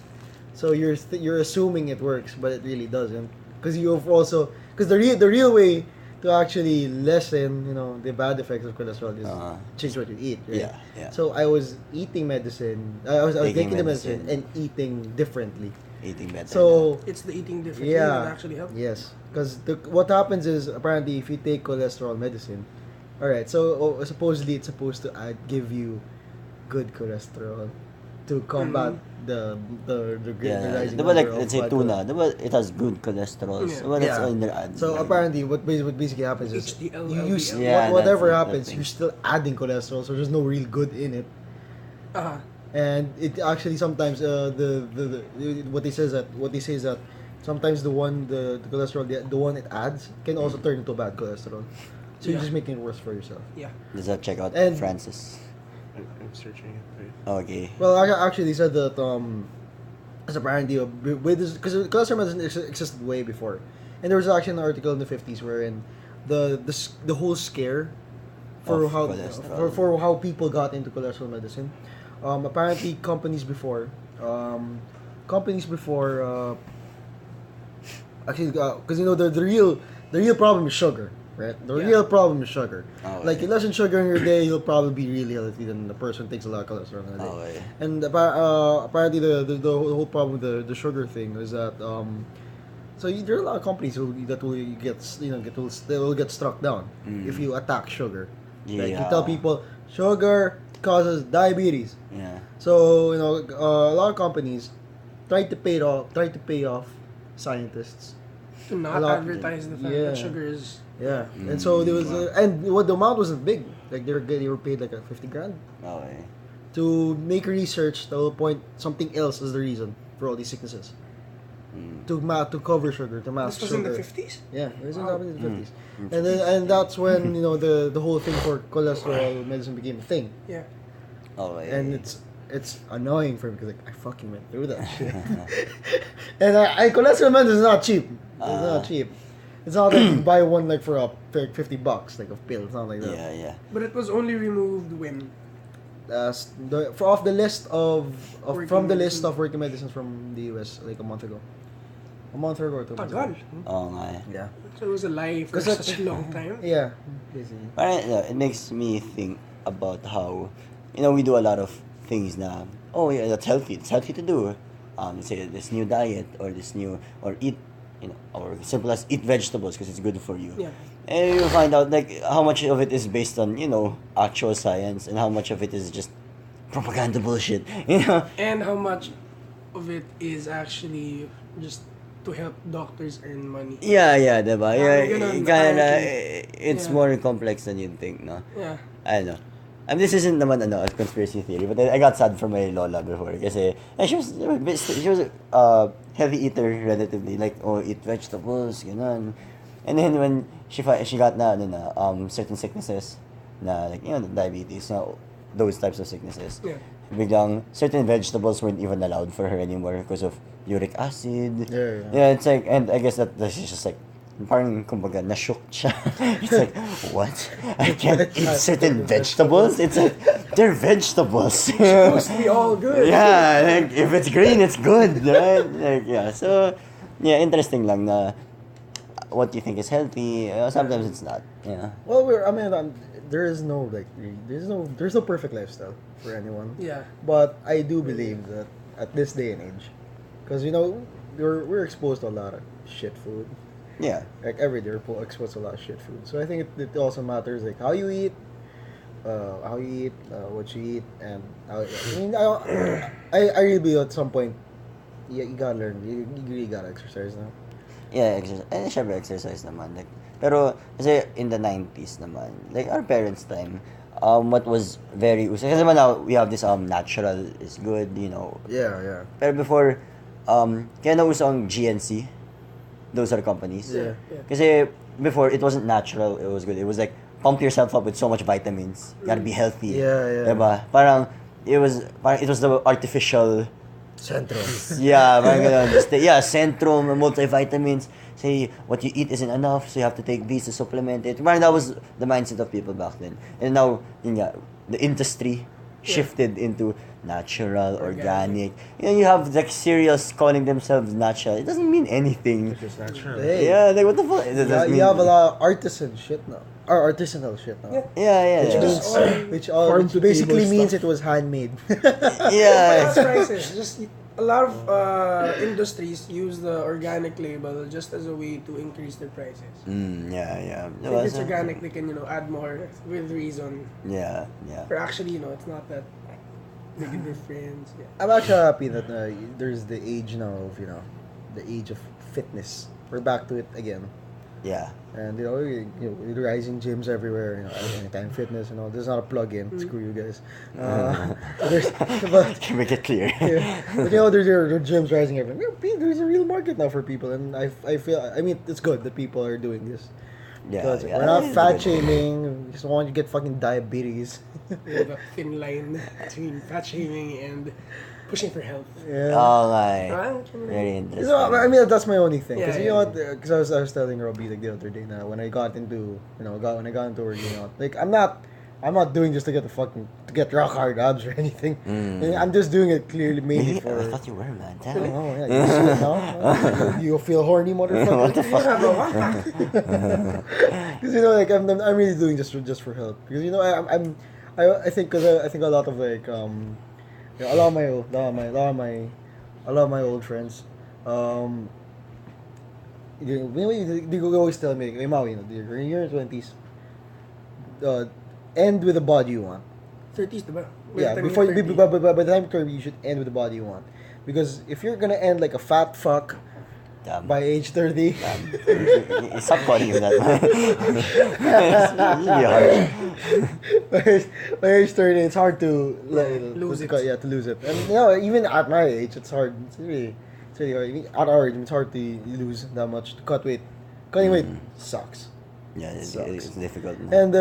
So you're assuming it works, but it really doesn't. Because the real way to actually lessen the bad effects of cholesterol is change what you eat. Right? Yeah. So I was eating medicine. I was Taking taking the medicine medicine. and eating differently. Eating better. So It's the eating differently yeah, that actually helps. yes. Because what happens is apparently if you take cholesterol medicine, all right. So supposedly it's supposed to give you good cholesterol to combat the rising Diba, like, number of let's say bad tuna, cholesterol. diba, it has good cholesterol. Yeah. So, well, that's Yeah. in their ads. So apparently what basically happens is HDL, you use LDL. Yeah, whatever that's happens, the thing. you're still adding cholesterol, so there's no real good in it. Uh-huh. And it actually sometimes what they say is that sometimes the cholesterol the one it adds can also turn into bad cholesterol. So you're Yeah. just making it worse for yourself. Yeah. Does that check out And- Francis? I'm searching it. Wait. Okay. Well, actually, they said that as apparently because cholesterol medicine existed way before, and there was actually an article in the 50s wherein the whole scare for Of how cholesterol. for how people got into cholesterol medicine. Apparently, companies before actually because the real problem is sugar. Right? The Yeah. real problem is sugar. Oh, Like, okay. you lessen sugar in your day, you'll probably be really healthy than the person who takes a lot of cholesterol in a day. Okay. And apparently, the whole problem with the sugar thing is that there are a lot of companies that will get struck down if you attack sugar. Like, you Yeah. tell people sugar causes diabetes. Yeah. So a lot of companies try to pay off scientists. To A not lot- advertise the fact yeah. that sugar is. Yeah, and so there was, and what the amount wasn't big. Like they were paid like $50,000. Okay. to make research that will point something else as the reason for all these sicknesses. To cover sugar, to mask This was sugar. in the 50s? Yeah, it was happening in the 50s. And that's when, the whole thing for cholesterol medicine became a thing. Yeah. Oh, yeah. And it's annoying for me because I fucking went through that shit. And cholesterol medicine is not cheap. It's not cheap. It's not like you buy one like for $50 like of pill. It's not like that. Yeah. But it was only removed when? Off the list of from the list medicine. of working medicines from the US like a month ago. A month ago or 2 months Tagal. ago. Oo nga eh. Yeah. So it was a lie for 'Cause that's- such a long time. Yeah. Basically. Parang, it makes me think about how, we do a lot of things na, oh yeah, that's healthy. It's healthy to do. Let's say this new diet or eat, or simple as eat vegetables because it's good for you. Yeah. And you find out like how much of it is based on, actual science and how much of it is just propaganda bullshit. And how much of it is actually just to help doctors earn money. Yeah, diba? Yeah, ganun, kinda, apparently. it's Yeah. more complex than you'd think, no? Yeah. I don't know. This isn't naman a conspiracy theory, but I got sad for my lola before kasi she was a heavy eater relatively, like eat vegetables, ganun. And then when she got certain sicknesses na like diabetes, those types of sicknesses. Yeah. Biglang certain vegetables weren't even allowed for her anymore because of uric acid. Yeah. It's like, and I guess that's just like parang kumbaga na-shook siya. It's like, what? I can't eat certain vegetables? It's like, they're vegetables. Supposed to be all good. Yeah, like, if it's green, it's good, right? Like, yeah, so, yeah, interesting lang na what you think is healthy, sometimes it's not. Yeah. Well, there's no perfect lifestyle for anyone. Yeah. But I do believe that at this day and age, because we're exposed to a lot of shit food. Yeah. Like every day we're exposed to a lot of shit food. So I think it also matters like how you eat, what you eat, and I really believe at some point, you gotta learn. You really gotta exercise now. Yeah, exercise. And syempre exercise naman. Like, pero, kasi in the 90s naman, like our parents' time, what was very uso. Kasi naman now, we have this natural is good, Yeah. Pero before, kaya nauso ang GNC. Those are companies. Yeah. Kasi before, it wasn't natural, it was good. It was like, pump yourself up with so much vitamins. You gotta be healthy. Yeah. Diba? Parang, it was the artificial... Central. Yeah, parang ganun. Centrum, multivitamins. Say, what you eat isn't enough, so you have to take these to supplement it. Parang that was the mindset of people back then. And now, the industry shifted into natural, organic. You have like cereals calling themselves natural. It doesn't mean anything. It's just natural. Hey. Yeah, like what the fuck? It doesn't You have a lot of artisanal shit now. Yeah. Which Farm to basically table means stuff. it was handmade. Yeah. That's prices. Just a lot of industries use the organic label just as a way to increase their prices. Yeah. If it's organic, they can add more with reason. Yeah. But actually, it's not that big a difference. Yeah. I'm actually happy that there's the age now of the age of fitness. We're back to it again. Yeah. And rising gyms everywhere. Anytime Fitness. This is not a plug-in. Screw you guys. But Make it clear. yeah. But there are gyms rising everywhere. There's a real market now for people, and I feel. It's good that people are doing this. Yeah. Because yeah. we're not It's fat good. shaming. We just want you to get fucking diabetes. We have a thin line between fat shaming and pushing for health. Yeah. Oh my. Right? Very interesting. That's my only thing. Because Yeah, you know yeah. what? Because I was telling Robbie like the other day now when I got into working out, like I'm not doing just to get rock hard abs or anything. I'm just doing it clearly mainly Really? for. I thought you were, man. Oh, Damn. yeah, you see it now? You feel horny, motherfucker. What the fuck? Because I'm really doing just for health. Because I think I think a lot of like a lot of my old friends they always tell me, hey, Maui, you're in your 20s, end with the body you want. 30s, diba? Yeah, by the time Kirby, you should end with the body you want. Because if you're gonna end like a fat fuck, Damn. by age 30. Stop calling him that. It's really harsh. by age 30, it's hard to Lose it. Yeah, to lose it. And even at my age, it's hard. It's really hard. Even at our age, it's hard to lose that much. To cut weight, cutting weight sucks. Yeah, it's difficult. And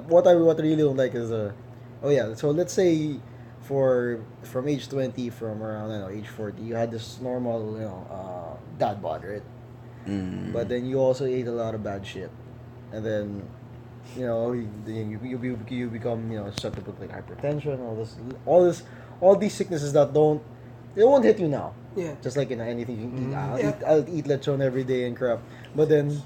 what I really don't like is so let's say from age 20, from around age 40, you had this normal dad bod, right? But then you also ate a lot of bad shit, and then you become susceptible to like hypertension, all these sicknesses that won't hit you now. Yeah. Just like anything you can eat. Yeah. I'll eat lechon every day and crap, but then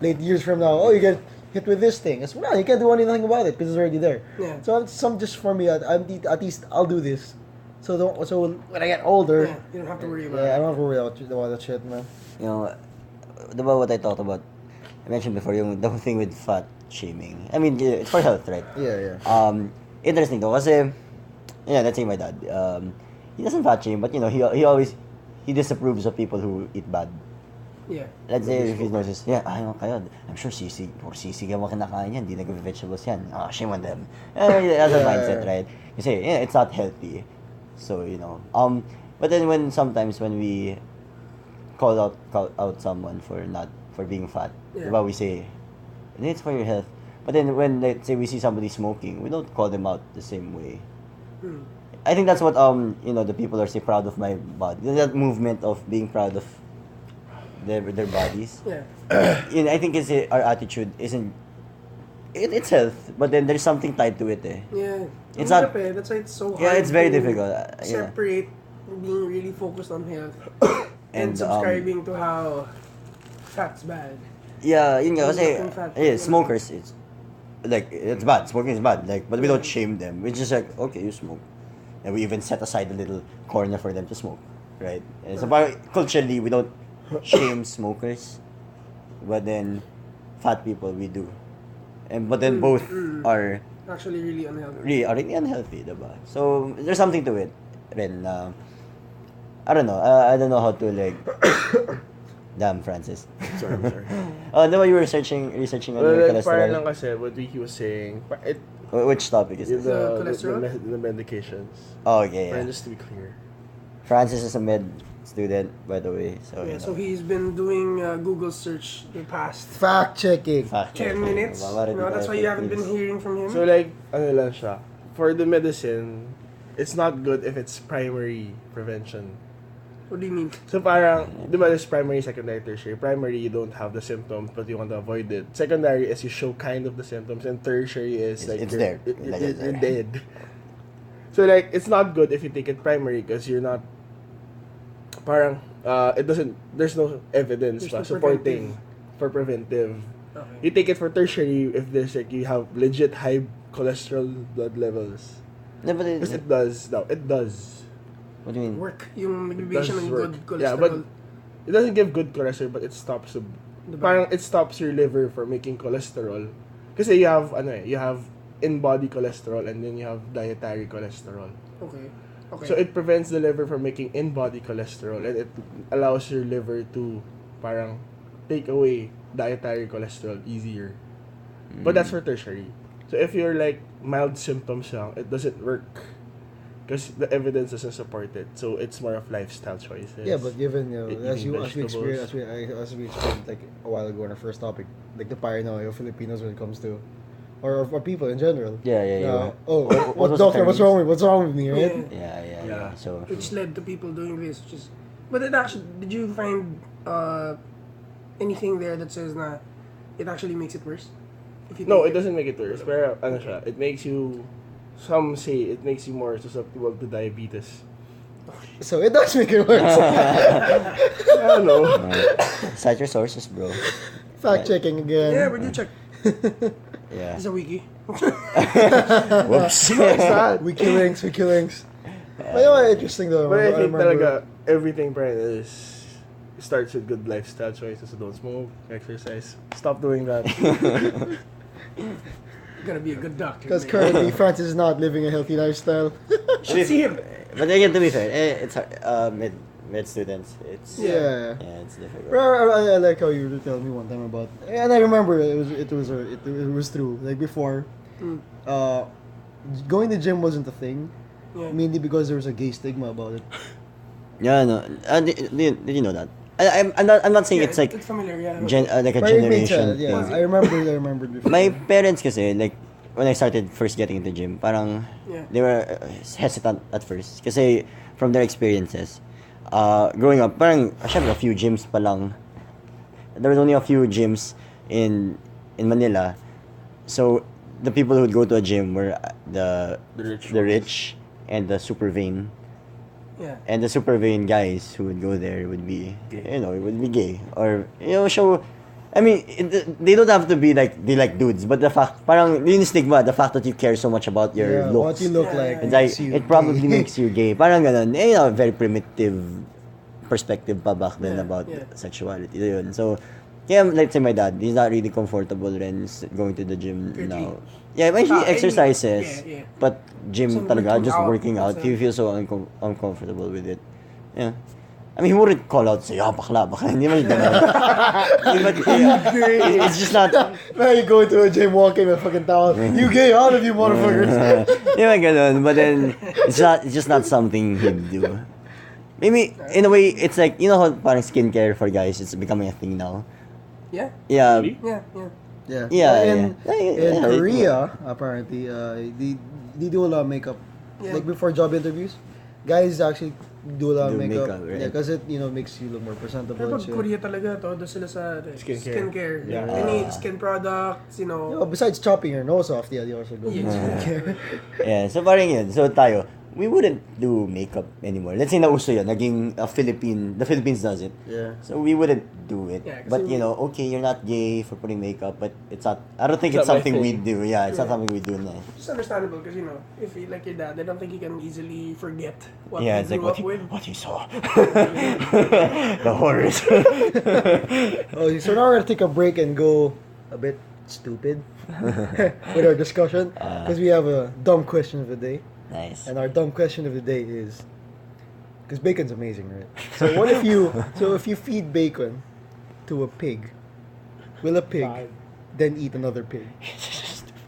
late years from now, you get hit with this thing. It's you can't do anything about it because it's already there. Yeah. So just for me, at least I'll do this. So when I get older, Yeah, you don't have to worry about I it. don't have to worry about that shit, man. Diba what I talked about? I mentioned before the whole thing with fat shaming. I mean, it's for health, right? Yeah. Interesting though, kasi let's say my dad. He doesn't fat shame, but he disapproves of people who eat bad. Yeah. Let's say if he notices, kayo, I'm sure sisig mo kinakain yan, hindi nag-vegetables yan. Shame on them. That's a mindset, right? You say, it's not healthy. So, but then sometimes when we call out someone for being fat, diba, we say, it's for your health. But then when, let's say, we see somebody smoking, we don't call them out the same way. I think that's what, the people are proud of my body. That movement of being proud of their bodies. Yeah. I think our attitude isn't. It's health, but then there's something tied to it. Yeah. It's not. That's why it's so hard. Yeah, it's very to difficult. Separate being really focused on health and And, subscribing to how fat's bad. Yeah, yun nga kasi Nothing fat. smokers, it's bad. Smoking is bad. But we don't shame them. We're just like, okay, you smoke, and we even set aside a little corner for them to smoke, right? And so culturally, we don't shame smokers, but then fat people we do, but then both are Actually, really unhealthy. really unhealthy, diba? So there's something to it. Then I don't know. I don't know how to Damn, Francis. Sorry. Diba you were researching on your Parang cholesterol? lang kasi what he was saying, Which topic is this? The cholesterol? the medications. Oh, okay, Parang yeah. just to be clear. Francis is a med student, by the way. So, Yeah, so he's been doing Google search the past Fact checking. 10 minutes. That's why you haven't been hearing from him. So ano lang siya, for the medicine, it's not good if it's primary prevention. What do you mean? So parang, di ba there's primary, secondary, tertiary. Primary, you don't have the symptoms, but you want to avoid it. Secondary is you show kind of the symptoms, and tertiary is It's you're, there. you're dead. So it's not good if you take it primary because you're not, parang, there's no evidence There's no supporting for preventive. Okay. You take it for tertiary if there's you have legit high cholesterol blood levels. No, but Because it does. No, it does. what do you mean? Work. Yung It magbibigay siya does ng work. good cholesterol. Yeah, but it doesn't give good cholesterol, but it stops parang it stops your liver from making cholesterol. Kasi you have in-body cholesterol and then you have dietary cholesterol. Okay. So it prevents the liver from making in-body cholesterol and it allows your liver to parang take away dietary cholesterol easier. But that's for tertiary. So if you're mild symptoms lang, it doesn't work. Because the evidence doesn't support it. So it's more of lifestyle choices. Yeah, but given as Eating we experienced vegetables. a while ago on our first topic, like the paranoia of Filipinos when it comes to, or people in general. Yeah. Oh, What was doctor? the What's wrong with me, right? Yeah. So, Which led to people doing this. But did you find anything there that says na it actually makes it worse? If you No, take it doesn't make it worse. Pero ano siya, it makes you, some say it makes you more susceptible to diabetes. So it does make it worse. I don't know. cite your sources, bro. Fact checking again. Yeah, but you check. Yeah. It's a wiki. Whoops. Wiki links. But interesting though. But I think remember- talaga, everything starts with good lifestyle choices. So don't smoke, exercise. Stop doing that. You're gonna be a good doctor. Because man. currently Francis is not living a healthy lifestyle. Should see him. But again, to be fair, it's hard. med students, it's Yeah. it's difficult. I like how you were telling me one time about, and I remember it was true. Like before, going to gym wasn't a thing, Yeah. mainly because there was a gay stigma about it. Yeah, no. Did you know that? I'm not saying Yeah, it's like it's familiar, yeah. like a But it made generation sense, yeah. thing. I remembered before. My parents kasi, like, when I started first getting into gym, parang Yeah. they were hesitant at first. Kasi from their experiences, growing up, parang, syempre, a few gyms pa lang. There was only a few gyms in Manila. So, the people who would go to a gym were the rich and the super vain. Yeah. And the super vain guys who would go there would be, would be gay. Or, show, I mean, they don't have to be like, they like dudes, but the fact, parang, yung stigma, the fact that you care so much about your looks. What you look like. It's like, makes you it probably gay. makes you gay. Parang ganun. Very primitive perspective pa back then about sexuality. Yun. So, kaya, let's say my dad, he's not really comfortable rin going to the gym now. Yeah, but he exercises, but gym So talaga, working just out, working out, that's he feels so uncomfortable with it. Yeah. I mean, he wouldn't call out, say, bakla, hindi man ganun. But it's just not... Now you go to a gym, walk in with a fucking towel. You gay, all of you motherfuckers. Hindi man ganun, but then, it's just not something he'd do. Maybe, in a way, it's like, you know how parang skincare for guys, it's becoming a thing now. Yeah. Yeah. Yeah. Yeah. Yeah, In Korea, apparently, they do a lot of makeup. Yeah. Like before job interviews, guys actually do a lot of Do makeup. makeup, right? Yeah, because it makes you look more presentable. Pero and pag shit. Korea talaga, todo sila sa skincare. Yeah. Any skin products, Besides chopping your nose off, they also do skincare. Yeah, so parang yun. So tayo, we wouldn't do makeup anymore. Let's say nauso yun, naging the Philippines does it. Yeah. So we wouldn't do it. Yeah, kasi But okay, you're not gay for putting makeup, but it's not, I don't think it's not my something we thing. do. Yeah, it's not something we do now. It's understandable because, if you like your dad, I don't think you can easily forget what Yeah, he it's like grew up with. what you saw. The horrors. So now we're gonna take a break and go a bit stupid with our discussion because we have a dumb question of the day. Nice. And our dumb question of the day is, because bacon's amazing, right? So what if you feed bacon to a pig, will a pig then eat another pig?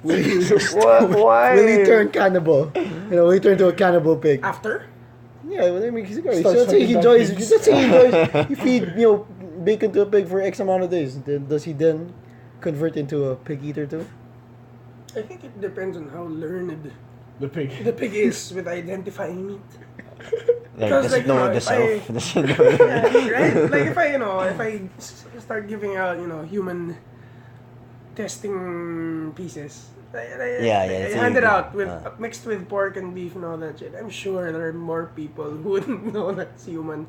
Will he, Why? will he turn cannibal? Will he turn to a cannibal pig? After? Yeah, well, I mean, so Starts let's say he hunting down enjoys. pigs. Let's say he enjoys. You feed bacon to a pig for X amount of days. Then does he then convert into a pig eater too? I think it depends on how learned The pig. the pig is with identifying meat. Like, Because, does like, it know the if self? I- Does it know? Yeah, right? Like if I start giving out, human testing pieces. Yeah, I that's hand what it you out do. with mixed with pork and beef and all that shit. I'm sure there are more people who wouldn't know that's human.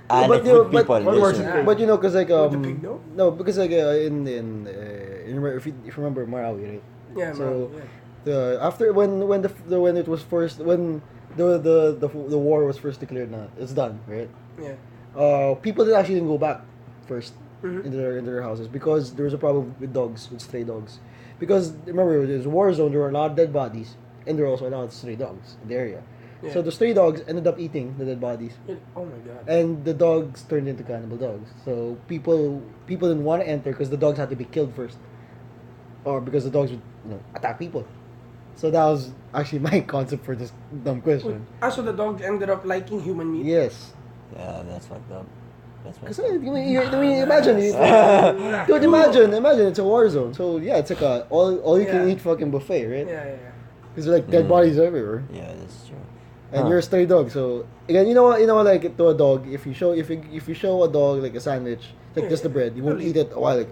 Like you know, good people. One yes, more sir. thing. But because like Would the pig know? no, because like if you remember Marawi, right? Yeah, So man, after when it was first when the war was first declared, it's done, right? yeah. People didn't go back first Mhm. into their houses because there was a problem with stray dogs. Because remember, it was a war zone. There were a lot of dead bodies, and there were also a lot of stray dogs in the area. Yeah. So the stray dogs ended up eating the dead bodies, Oh my god. and the dogs turned into cannibal dogs. So people didn't want to enter because the dogs had to be killed first, or because the dogs would attack people. So that was actually my concept for this dumb question. So the dog ended up liking human meat? Yes. Yeah, that's fucked up. That's Because fucked up. imagine, dude, imagine it's a war zone. So yeah, it's like a all you can Yeah. eat fucking buffet, right? Yeah. Because there's like dead bodies everywhere, Yeah, that's true. and you're a stray dog. So again, like to a dog, if you show a dog like a sandwich, like just the bread, you won't eat it a while. Like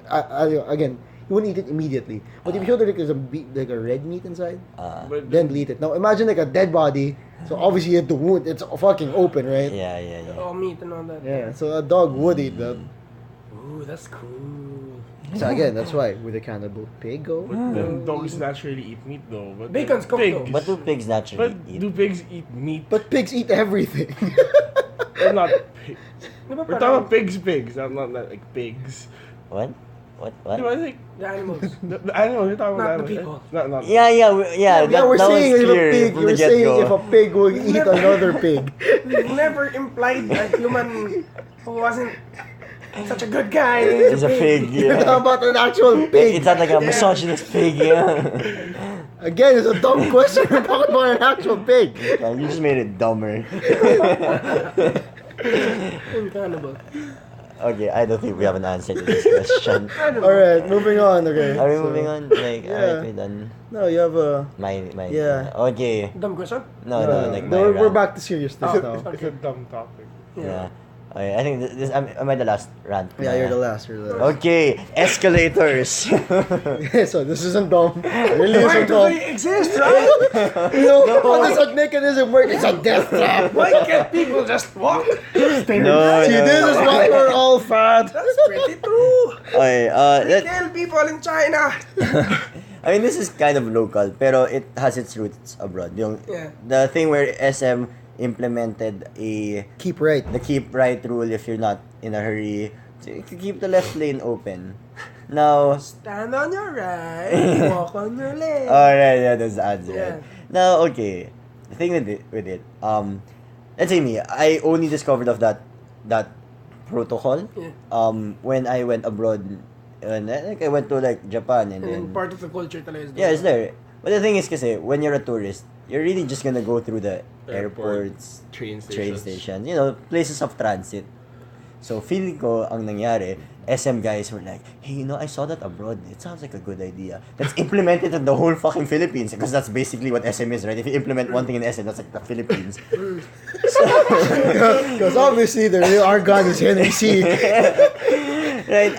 again, you wouldn't eat it immediately. But if you show that there's like a red meat inside, But then eat it. Now imagine like a dead body. So obviously you have the wound. It's fucking open, right? Yeah. All meat and all that. Yeah. So a dog would eat that. Ooh, that's cool. So again, that's why with a cannibal pig go. then dogs naturally eat meat though. But Bacon's cooked, pigs, though. But do pigs naturally But eat? do pigs eat meat? But pigs eat everything. Or not pigs. Di ba We're parang- talking about pigs, not like pigs. What? What? Like, The animals. the animals, you're talking Not about the animals. people. Not. Yeah, we're that saying was if a clear pig, from you're the saying get-go. if a pig will eat another pig. We've never implied a human who wasn't such a good guy. It's a pig, You're yeah. talking about an actual pig. It's not like a misogynist pig, yeah. Again, it's a dumb question. We're talking about an actual pig. You just made it dumber. Cannibal. Okay, I don't think we have an answer to this question. Alright, moving on. Okay. Are we so- moving on? Like, Yeah. alright, we're done. No, you have a. My. Yeah. Okay. Dumb question? No, like my we're rant. back to serious stuff Oh, now. sorry. It's a dumb topic. Yeah. Okay, I think this am I the last rant? Yeah, you're the last. Okay, escalators. So this isn't dumb. Really Why isn't do dumb. they exist, right? You know, how does a mechanism work? It's a death trap. Why can't people just walk? no, See, this is why we're all fat. That's pretty true. Okay, Kill people in China. I mean, this is kind of local, pero it has its roots abroad. Yung, Yeah. The thing where SM implemented the Keep right. keep right rule if you're not in a hurry. So you can keep the left lane open. Now, Stand on your right, walk on your left. alright, yeah, that's the answer. Yeah. Right? Now, okay, the thing with it, let's say me, I only discovered of that protocol, Yeah. when I went abroad, and like I went to like Japan and And then then part of the culture talaga is yeah, it's there. But the thing is, kasi when you're a tourist, you're really just gonna go through the Airport, airports, train stations, you know, places of transit. So feeling ko, ang nangyari, SM guys were like, hey, you know, I saw that abroad. It sounds like a good idea. Let's implement it in the whole fucking Philippines. Because that's basically what SM is, right? If you implement one thing in SM, that's like the Philippines. Because obviously the real our god is Henry C. Right?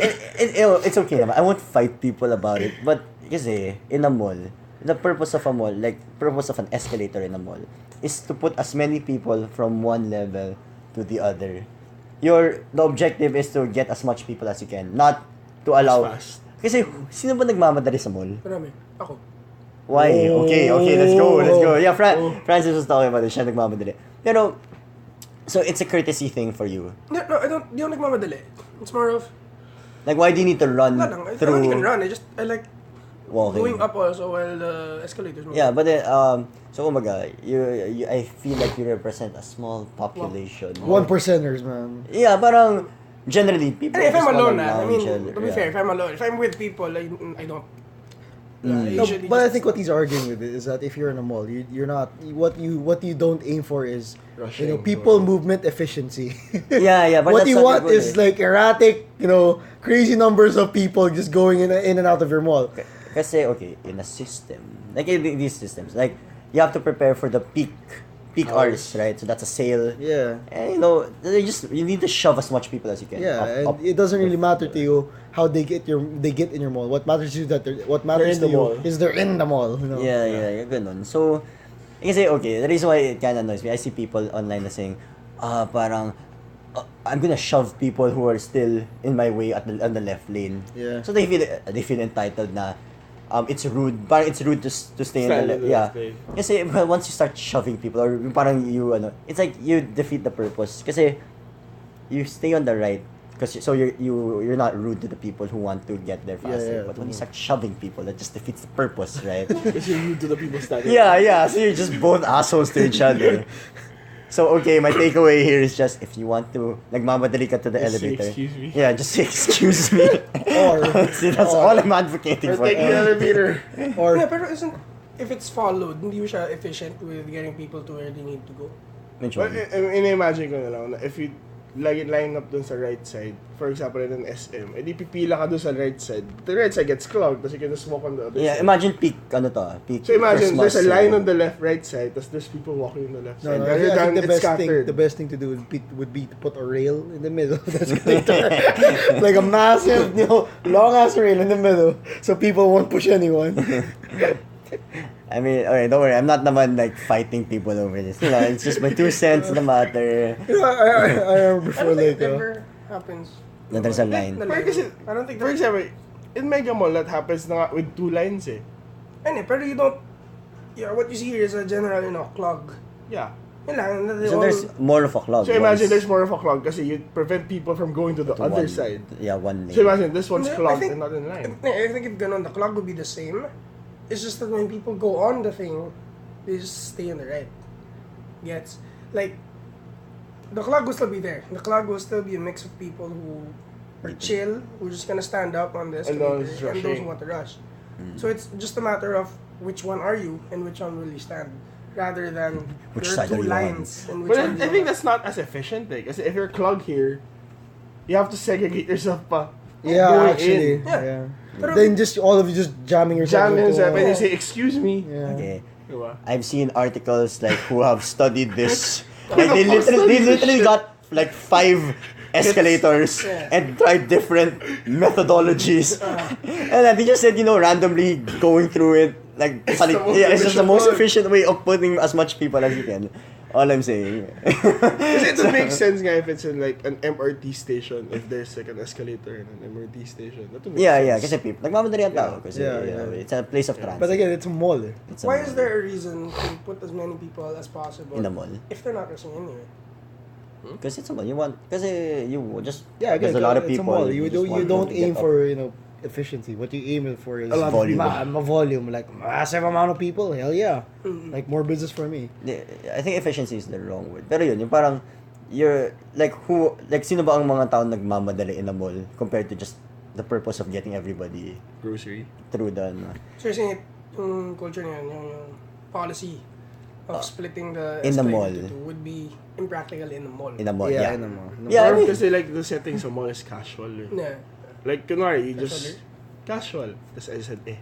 It's okay naman. I won't fight people about it. But, kasi, in a mall, the purpose of a mall, like, purpose of an escalator in a mall, is to put as many people from one level to the other. The objective is to get as much people as you can, not to allow. Fast. Kasi, sino ba nagmamadali sa mall? Marami. Ako. Why? Okay, let's go. Yeah, Francis was talking about it. Siya nagmamadali. Pero, so it's a courtesy thing for you. No, di ako nagmamadali. It's more of, Like, why do you need to run wala lang. I don't through even run. I like walking? going up also while the escalators move. Yeah, but then, so umaga, you I feel like you represent a small population. 1%ers, man. Yeah, parang generally people. And if I'm just wanna alone, I mean, lounge, to be fair, if I'm alone, if I'm with people, I don't. No, usually but I just- think what he's arguing with it is that if you're in a mall, you're not what you don't aim for is Rushing, people movement efficiency. Yeah, but what that's you not want the goal, is like erratic, crazy numbers of people just going in and out of your mall. Kasi okay, in a system, like in these systems, like you have to prepare for the peak hours, right? So that's a sale. Yeah. And you need to shove as much people as you can. Yeah, up. and it doesn't really matter to you how they get in your mall. What matters to you in the mall. is they're in the mall. You know? Yeah, ganun. So, kasi, okay, the reason why it kind of annoys me, I see people online na saying, parang, I'm gonna shove people who are still in my way on the left lane. Yeah. So they feel entitled na, it's rude. Parang it's rude to stay in the Stand left. in the Yeah. left lane. Kasi once you start shoving people, or parang it's like you defeat the purpose. Kasi you stay on the right. So you're not rude to the people who want to get there faster. Yeah, but when you start shoving people, that just defeats the purpose, right? Because you're rude to the people standing. Yeah. So you're just both assholes to each other. So okay, my takeaway here is just if you want to nagmamadali ka to the Just say, elevator. "Excuse me." Yeah, just say excuse me. Or See, that's all I'm advocating Or for. take the elevator. or Yeah, pero if it's followed, hindi mo siya efficient with getting people to where they need to go. Which But one? in-imagine ko na lang na if you line up dun sa right side, for example, in an SM, edi pipila ka dun sa right side. The right side gets clogged, kasi you can just walk on the other Yeah, side. imagine peak peak. So imagine, Christmas, there's a line on the left, right side, tapos there's people walking on the left side. I Rather think than the it's best scattered. thing to do would be to put a rail in the middle of the escalator, like a massive, long ass rail in the middle, so people won't push anyone. I mean, okay, don't worry. I'm not naman like fighting people over this. It's just my 2 cents na matter. I remember I before don't think like it ever happens. Na there's a line. The Pero kasi, I don't think for example, in Mega Mall, that happens na nga with 2 lines eh. Pero you don't. Yeah, what you see here is a general, clog. Yeah. Yun lang, they So all- there's more of a clog. So imagine once- there's more of a clog kasi you prevent people from going to the to other one- side. Yeah, one lane. So imagine this one's I clogged think- and not in line. I think if ganun, the clock would be the same. It's just that when people go on the thing, they just stay on the right. Gets like the clock will still be there. The clock will still be a mix of people who are chill, who're just gonna stand up on the And those escalator, and those rushing. who want to rush. So it's just a matter of which one are you and which one will you stand, rather than Which there are side are two you on? lines. And which But one do I you think want. that's not as efficient. Because if you're clogged here, you have to segregate yourself pa. Yeah, Going actually. in. Yeah. Pero- Then just all of you just jamming yourself. Jam into- yourself and you say, excuse me. Yeah. Okay. Diba? I've seen articles like who have studied this. Like they literally got like 5 escalators and tried different methodologies. And they just said, randomly going through it, like it's just the most efficient way of putting as much people as you can. All I'm saying. Kasi it makes sense nga if it's in like an MRT station, if there's like an escalator in an MRT station. That would make Yeah, sense. kasi people, nagmamadali ang tao kasi Yeah. it's a place of transit. But again, it's a mall. It's a Why mall. is there a reason to put as many people as possible In the mall? if they're not rushing anyway? Because it's a mall. You want, kasi you just, Yeah, again, there's a lot of it's a people. mall. You just want don't to get aim up. for efficiency. What you aim for is A lot of volume. A volume, like massive amount of people. Hell yeah, like more business for me. I think efficiency is the wrong word. Pero yun, yung parang, you're, like, sino ba ang mga tao nagmamadali in a mall compared to just the purpose of getting everybody Grocery. through the, So you're saying yung culture niya, yung policy of splitting the in the escalator mall. into two would be impractical in the mall. in a mall, yeah. in a mall. Yeah, I Or mean, kasi like the setting sa mall is casual. Eh. Yeah. Like, kunwari, you just... Casual. Tapos I said, Okay.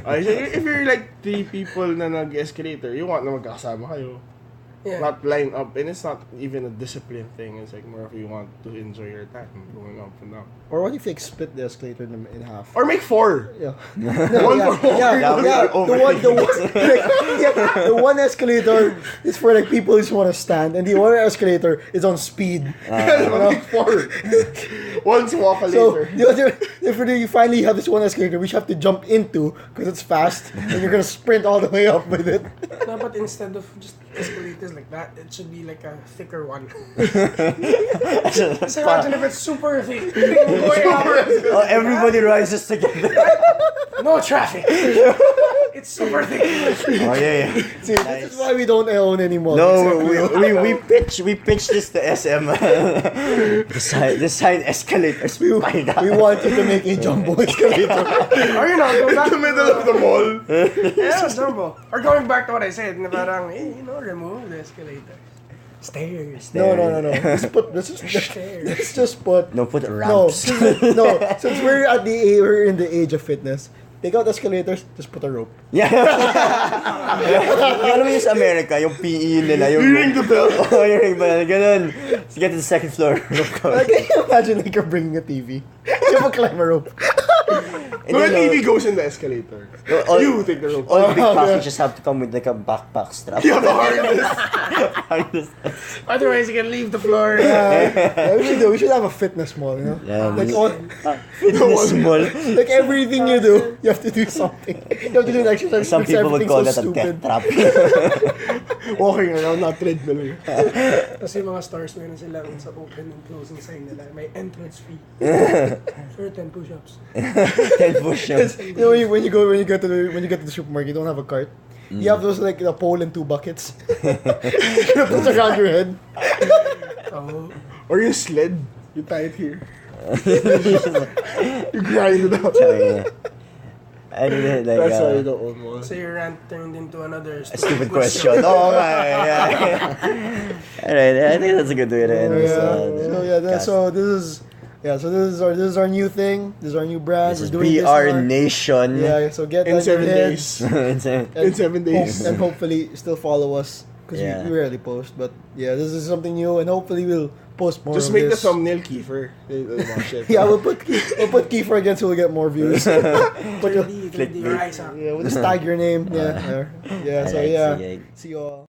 Okay, so if you're like 3 people na nag-escalator, you want na magkakasama kayo. Yeah. Not line up. And it's not even a discipline thing. It's like more of you want to enjoy your time going up and down. Or what if you split the escalator in half? Or make 4. Yeah. One yeah, for yeah. The one escalator is for like people who just want to stand, and the other escalator is on speed. Make 4. One's walk a So later. the other, if you finally have this one escalator, which you have to jump into because it's fast, and you're gonna sprint all the way up with it. No, but instead of just escalators like that, it should be like a thicker one. So imagine if it's super thick. Going up. oh, everybody rises together. No traffic. It's super thick. Oh, yeah. See, this is why we don't own anymore. No, we pitch this to SM. the side escalators. We want you to make a jumbo escalator. Or go back In the middle of the mall. Yeah, jumbo. Or going back to what I said, na parang, remove the escalator. Stairs. No. Let's just put. No, put No, ramps. since we're in the age of fitness, take out escalators, just put a rope. Yeah. Alam mo yung sa America, yung PE nila, yung... You ring the bell. Oh, you ring the bell. Ganun. To get to the second floor. Like, can you imagine like you're bringing a TV? You have to climb a rope. No, the TV goes in the escalator. You take the rope. All big packages have to come with like a backpack strap. You have a harness. Harness. Otherwise, you can leave the floor. Yeah, we should have a fitness mall, you know? Yeah, Like, fitness mall. like everything you do, you have to do something. You have to do an exercise. Some because people would everything's call so that a death stupid. trap. Walking around, not treadmill. Kasi mga stores, meron silang sa open and closing sign nila, may entrance fee. For 10 push-ups. 10 push-ups. You know, when you get to the supermarket, you don't have a cart. You have those like the pole and 2 buckets. You know, put around your head. Oh. Or yung sled. You tie it here. You grind it out. And then, like, That's why you don't own one. So your rant turned into another a stupid question. Oh, yeah. Alright, I think that's a good way to end this. So this is our new thing. This is our new brand. This is We're doing BR this now. Nation. Yeah, so get In that in 7 your heads. days. It's In 7 days. And hopefully still follow us because Yeah. we rarely post. But yeah, this is something new, and hopefully we'll post more. Just of make the this. thumbnail Kiefer. Yeah, we'll put Kiefer again so we'll get more views. But It'll be rise up. yeah, we'll just tag your name. Yeah, there. Yeah. So Alright, yeah, sige. see you all.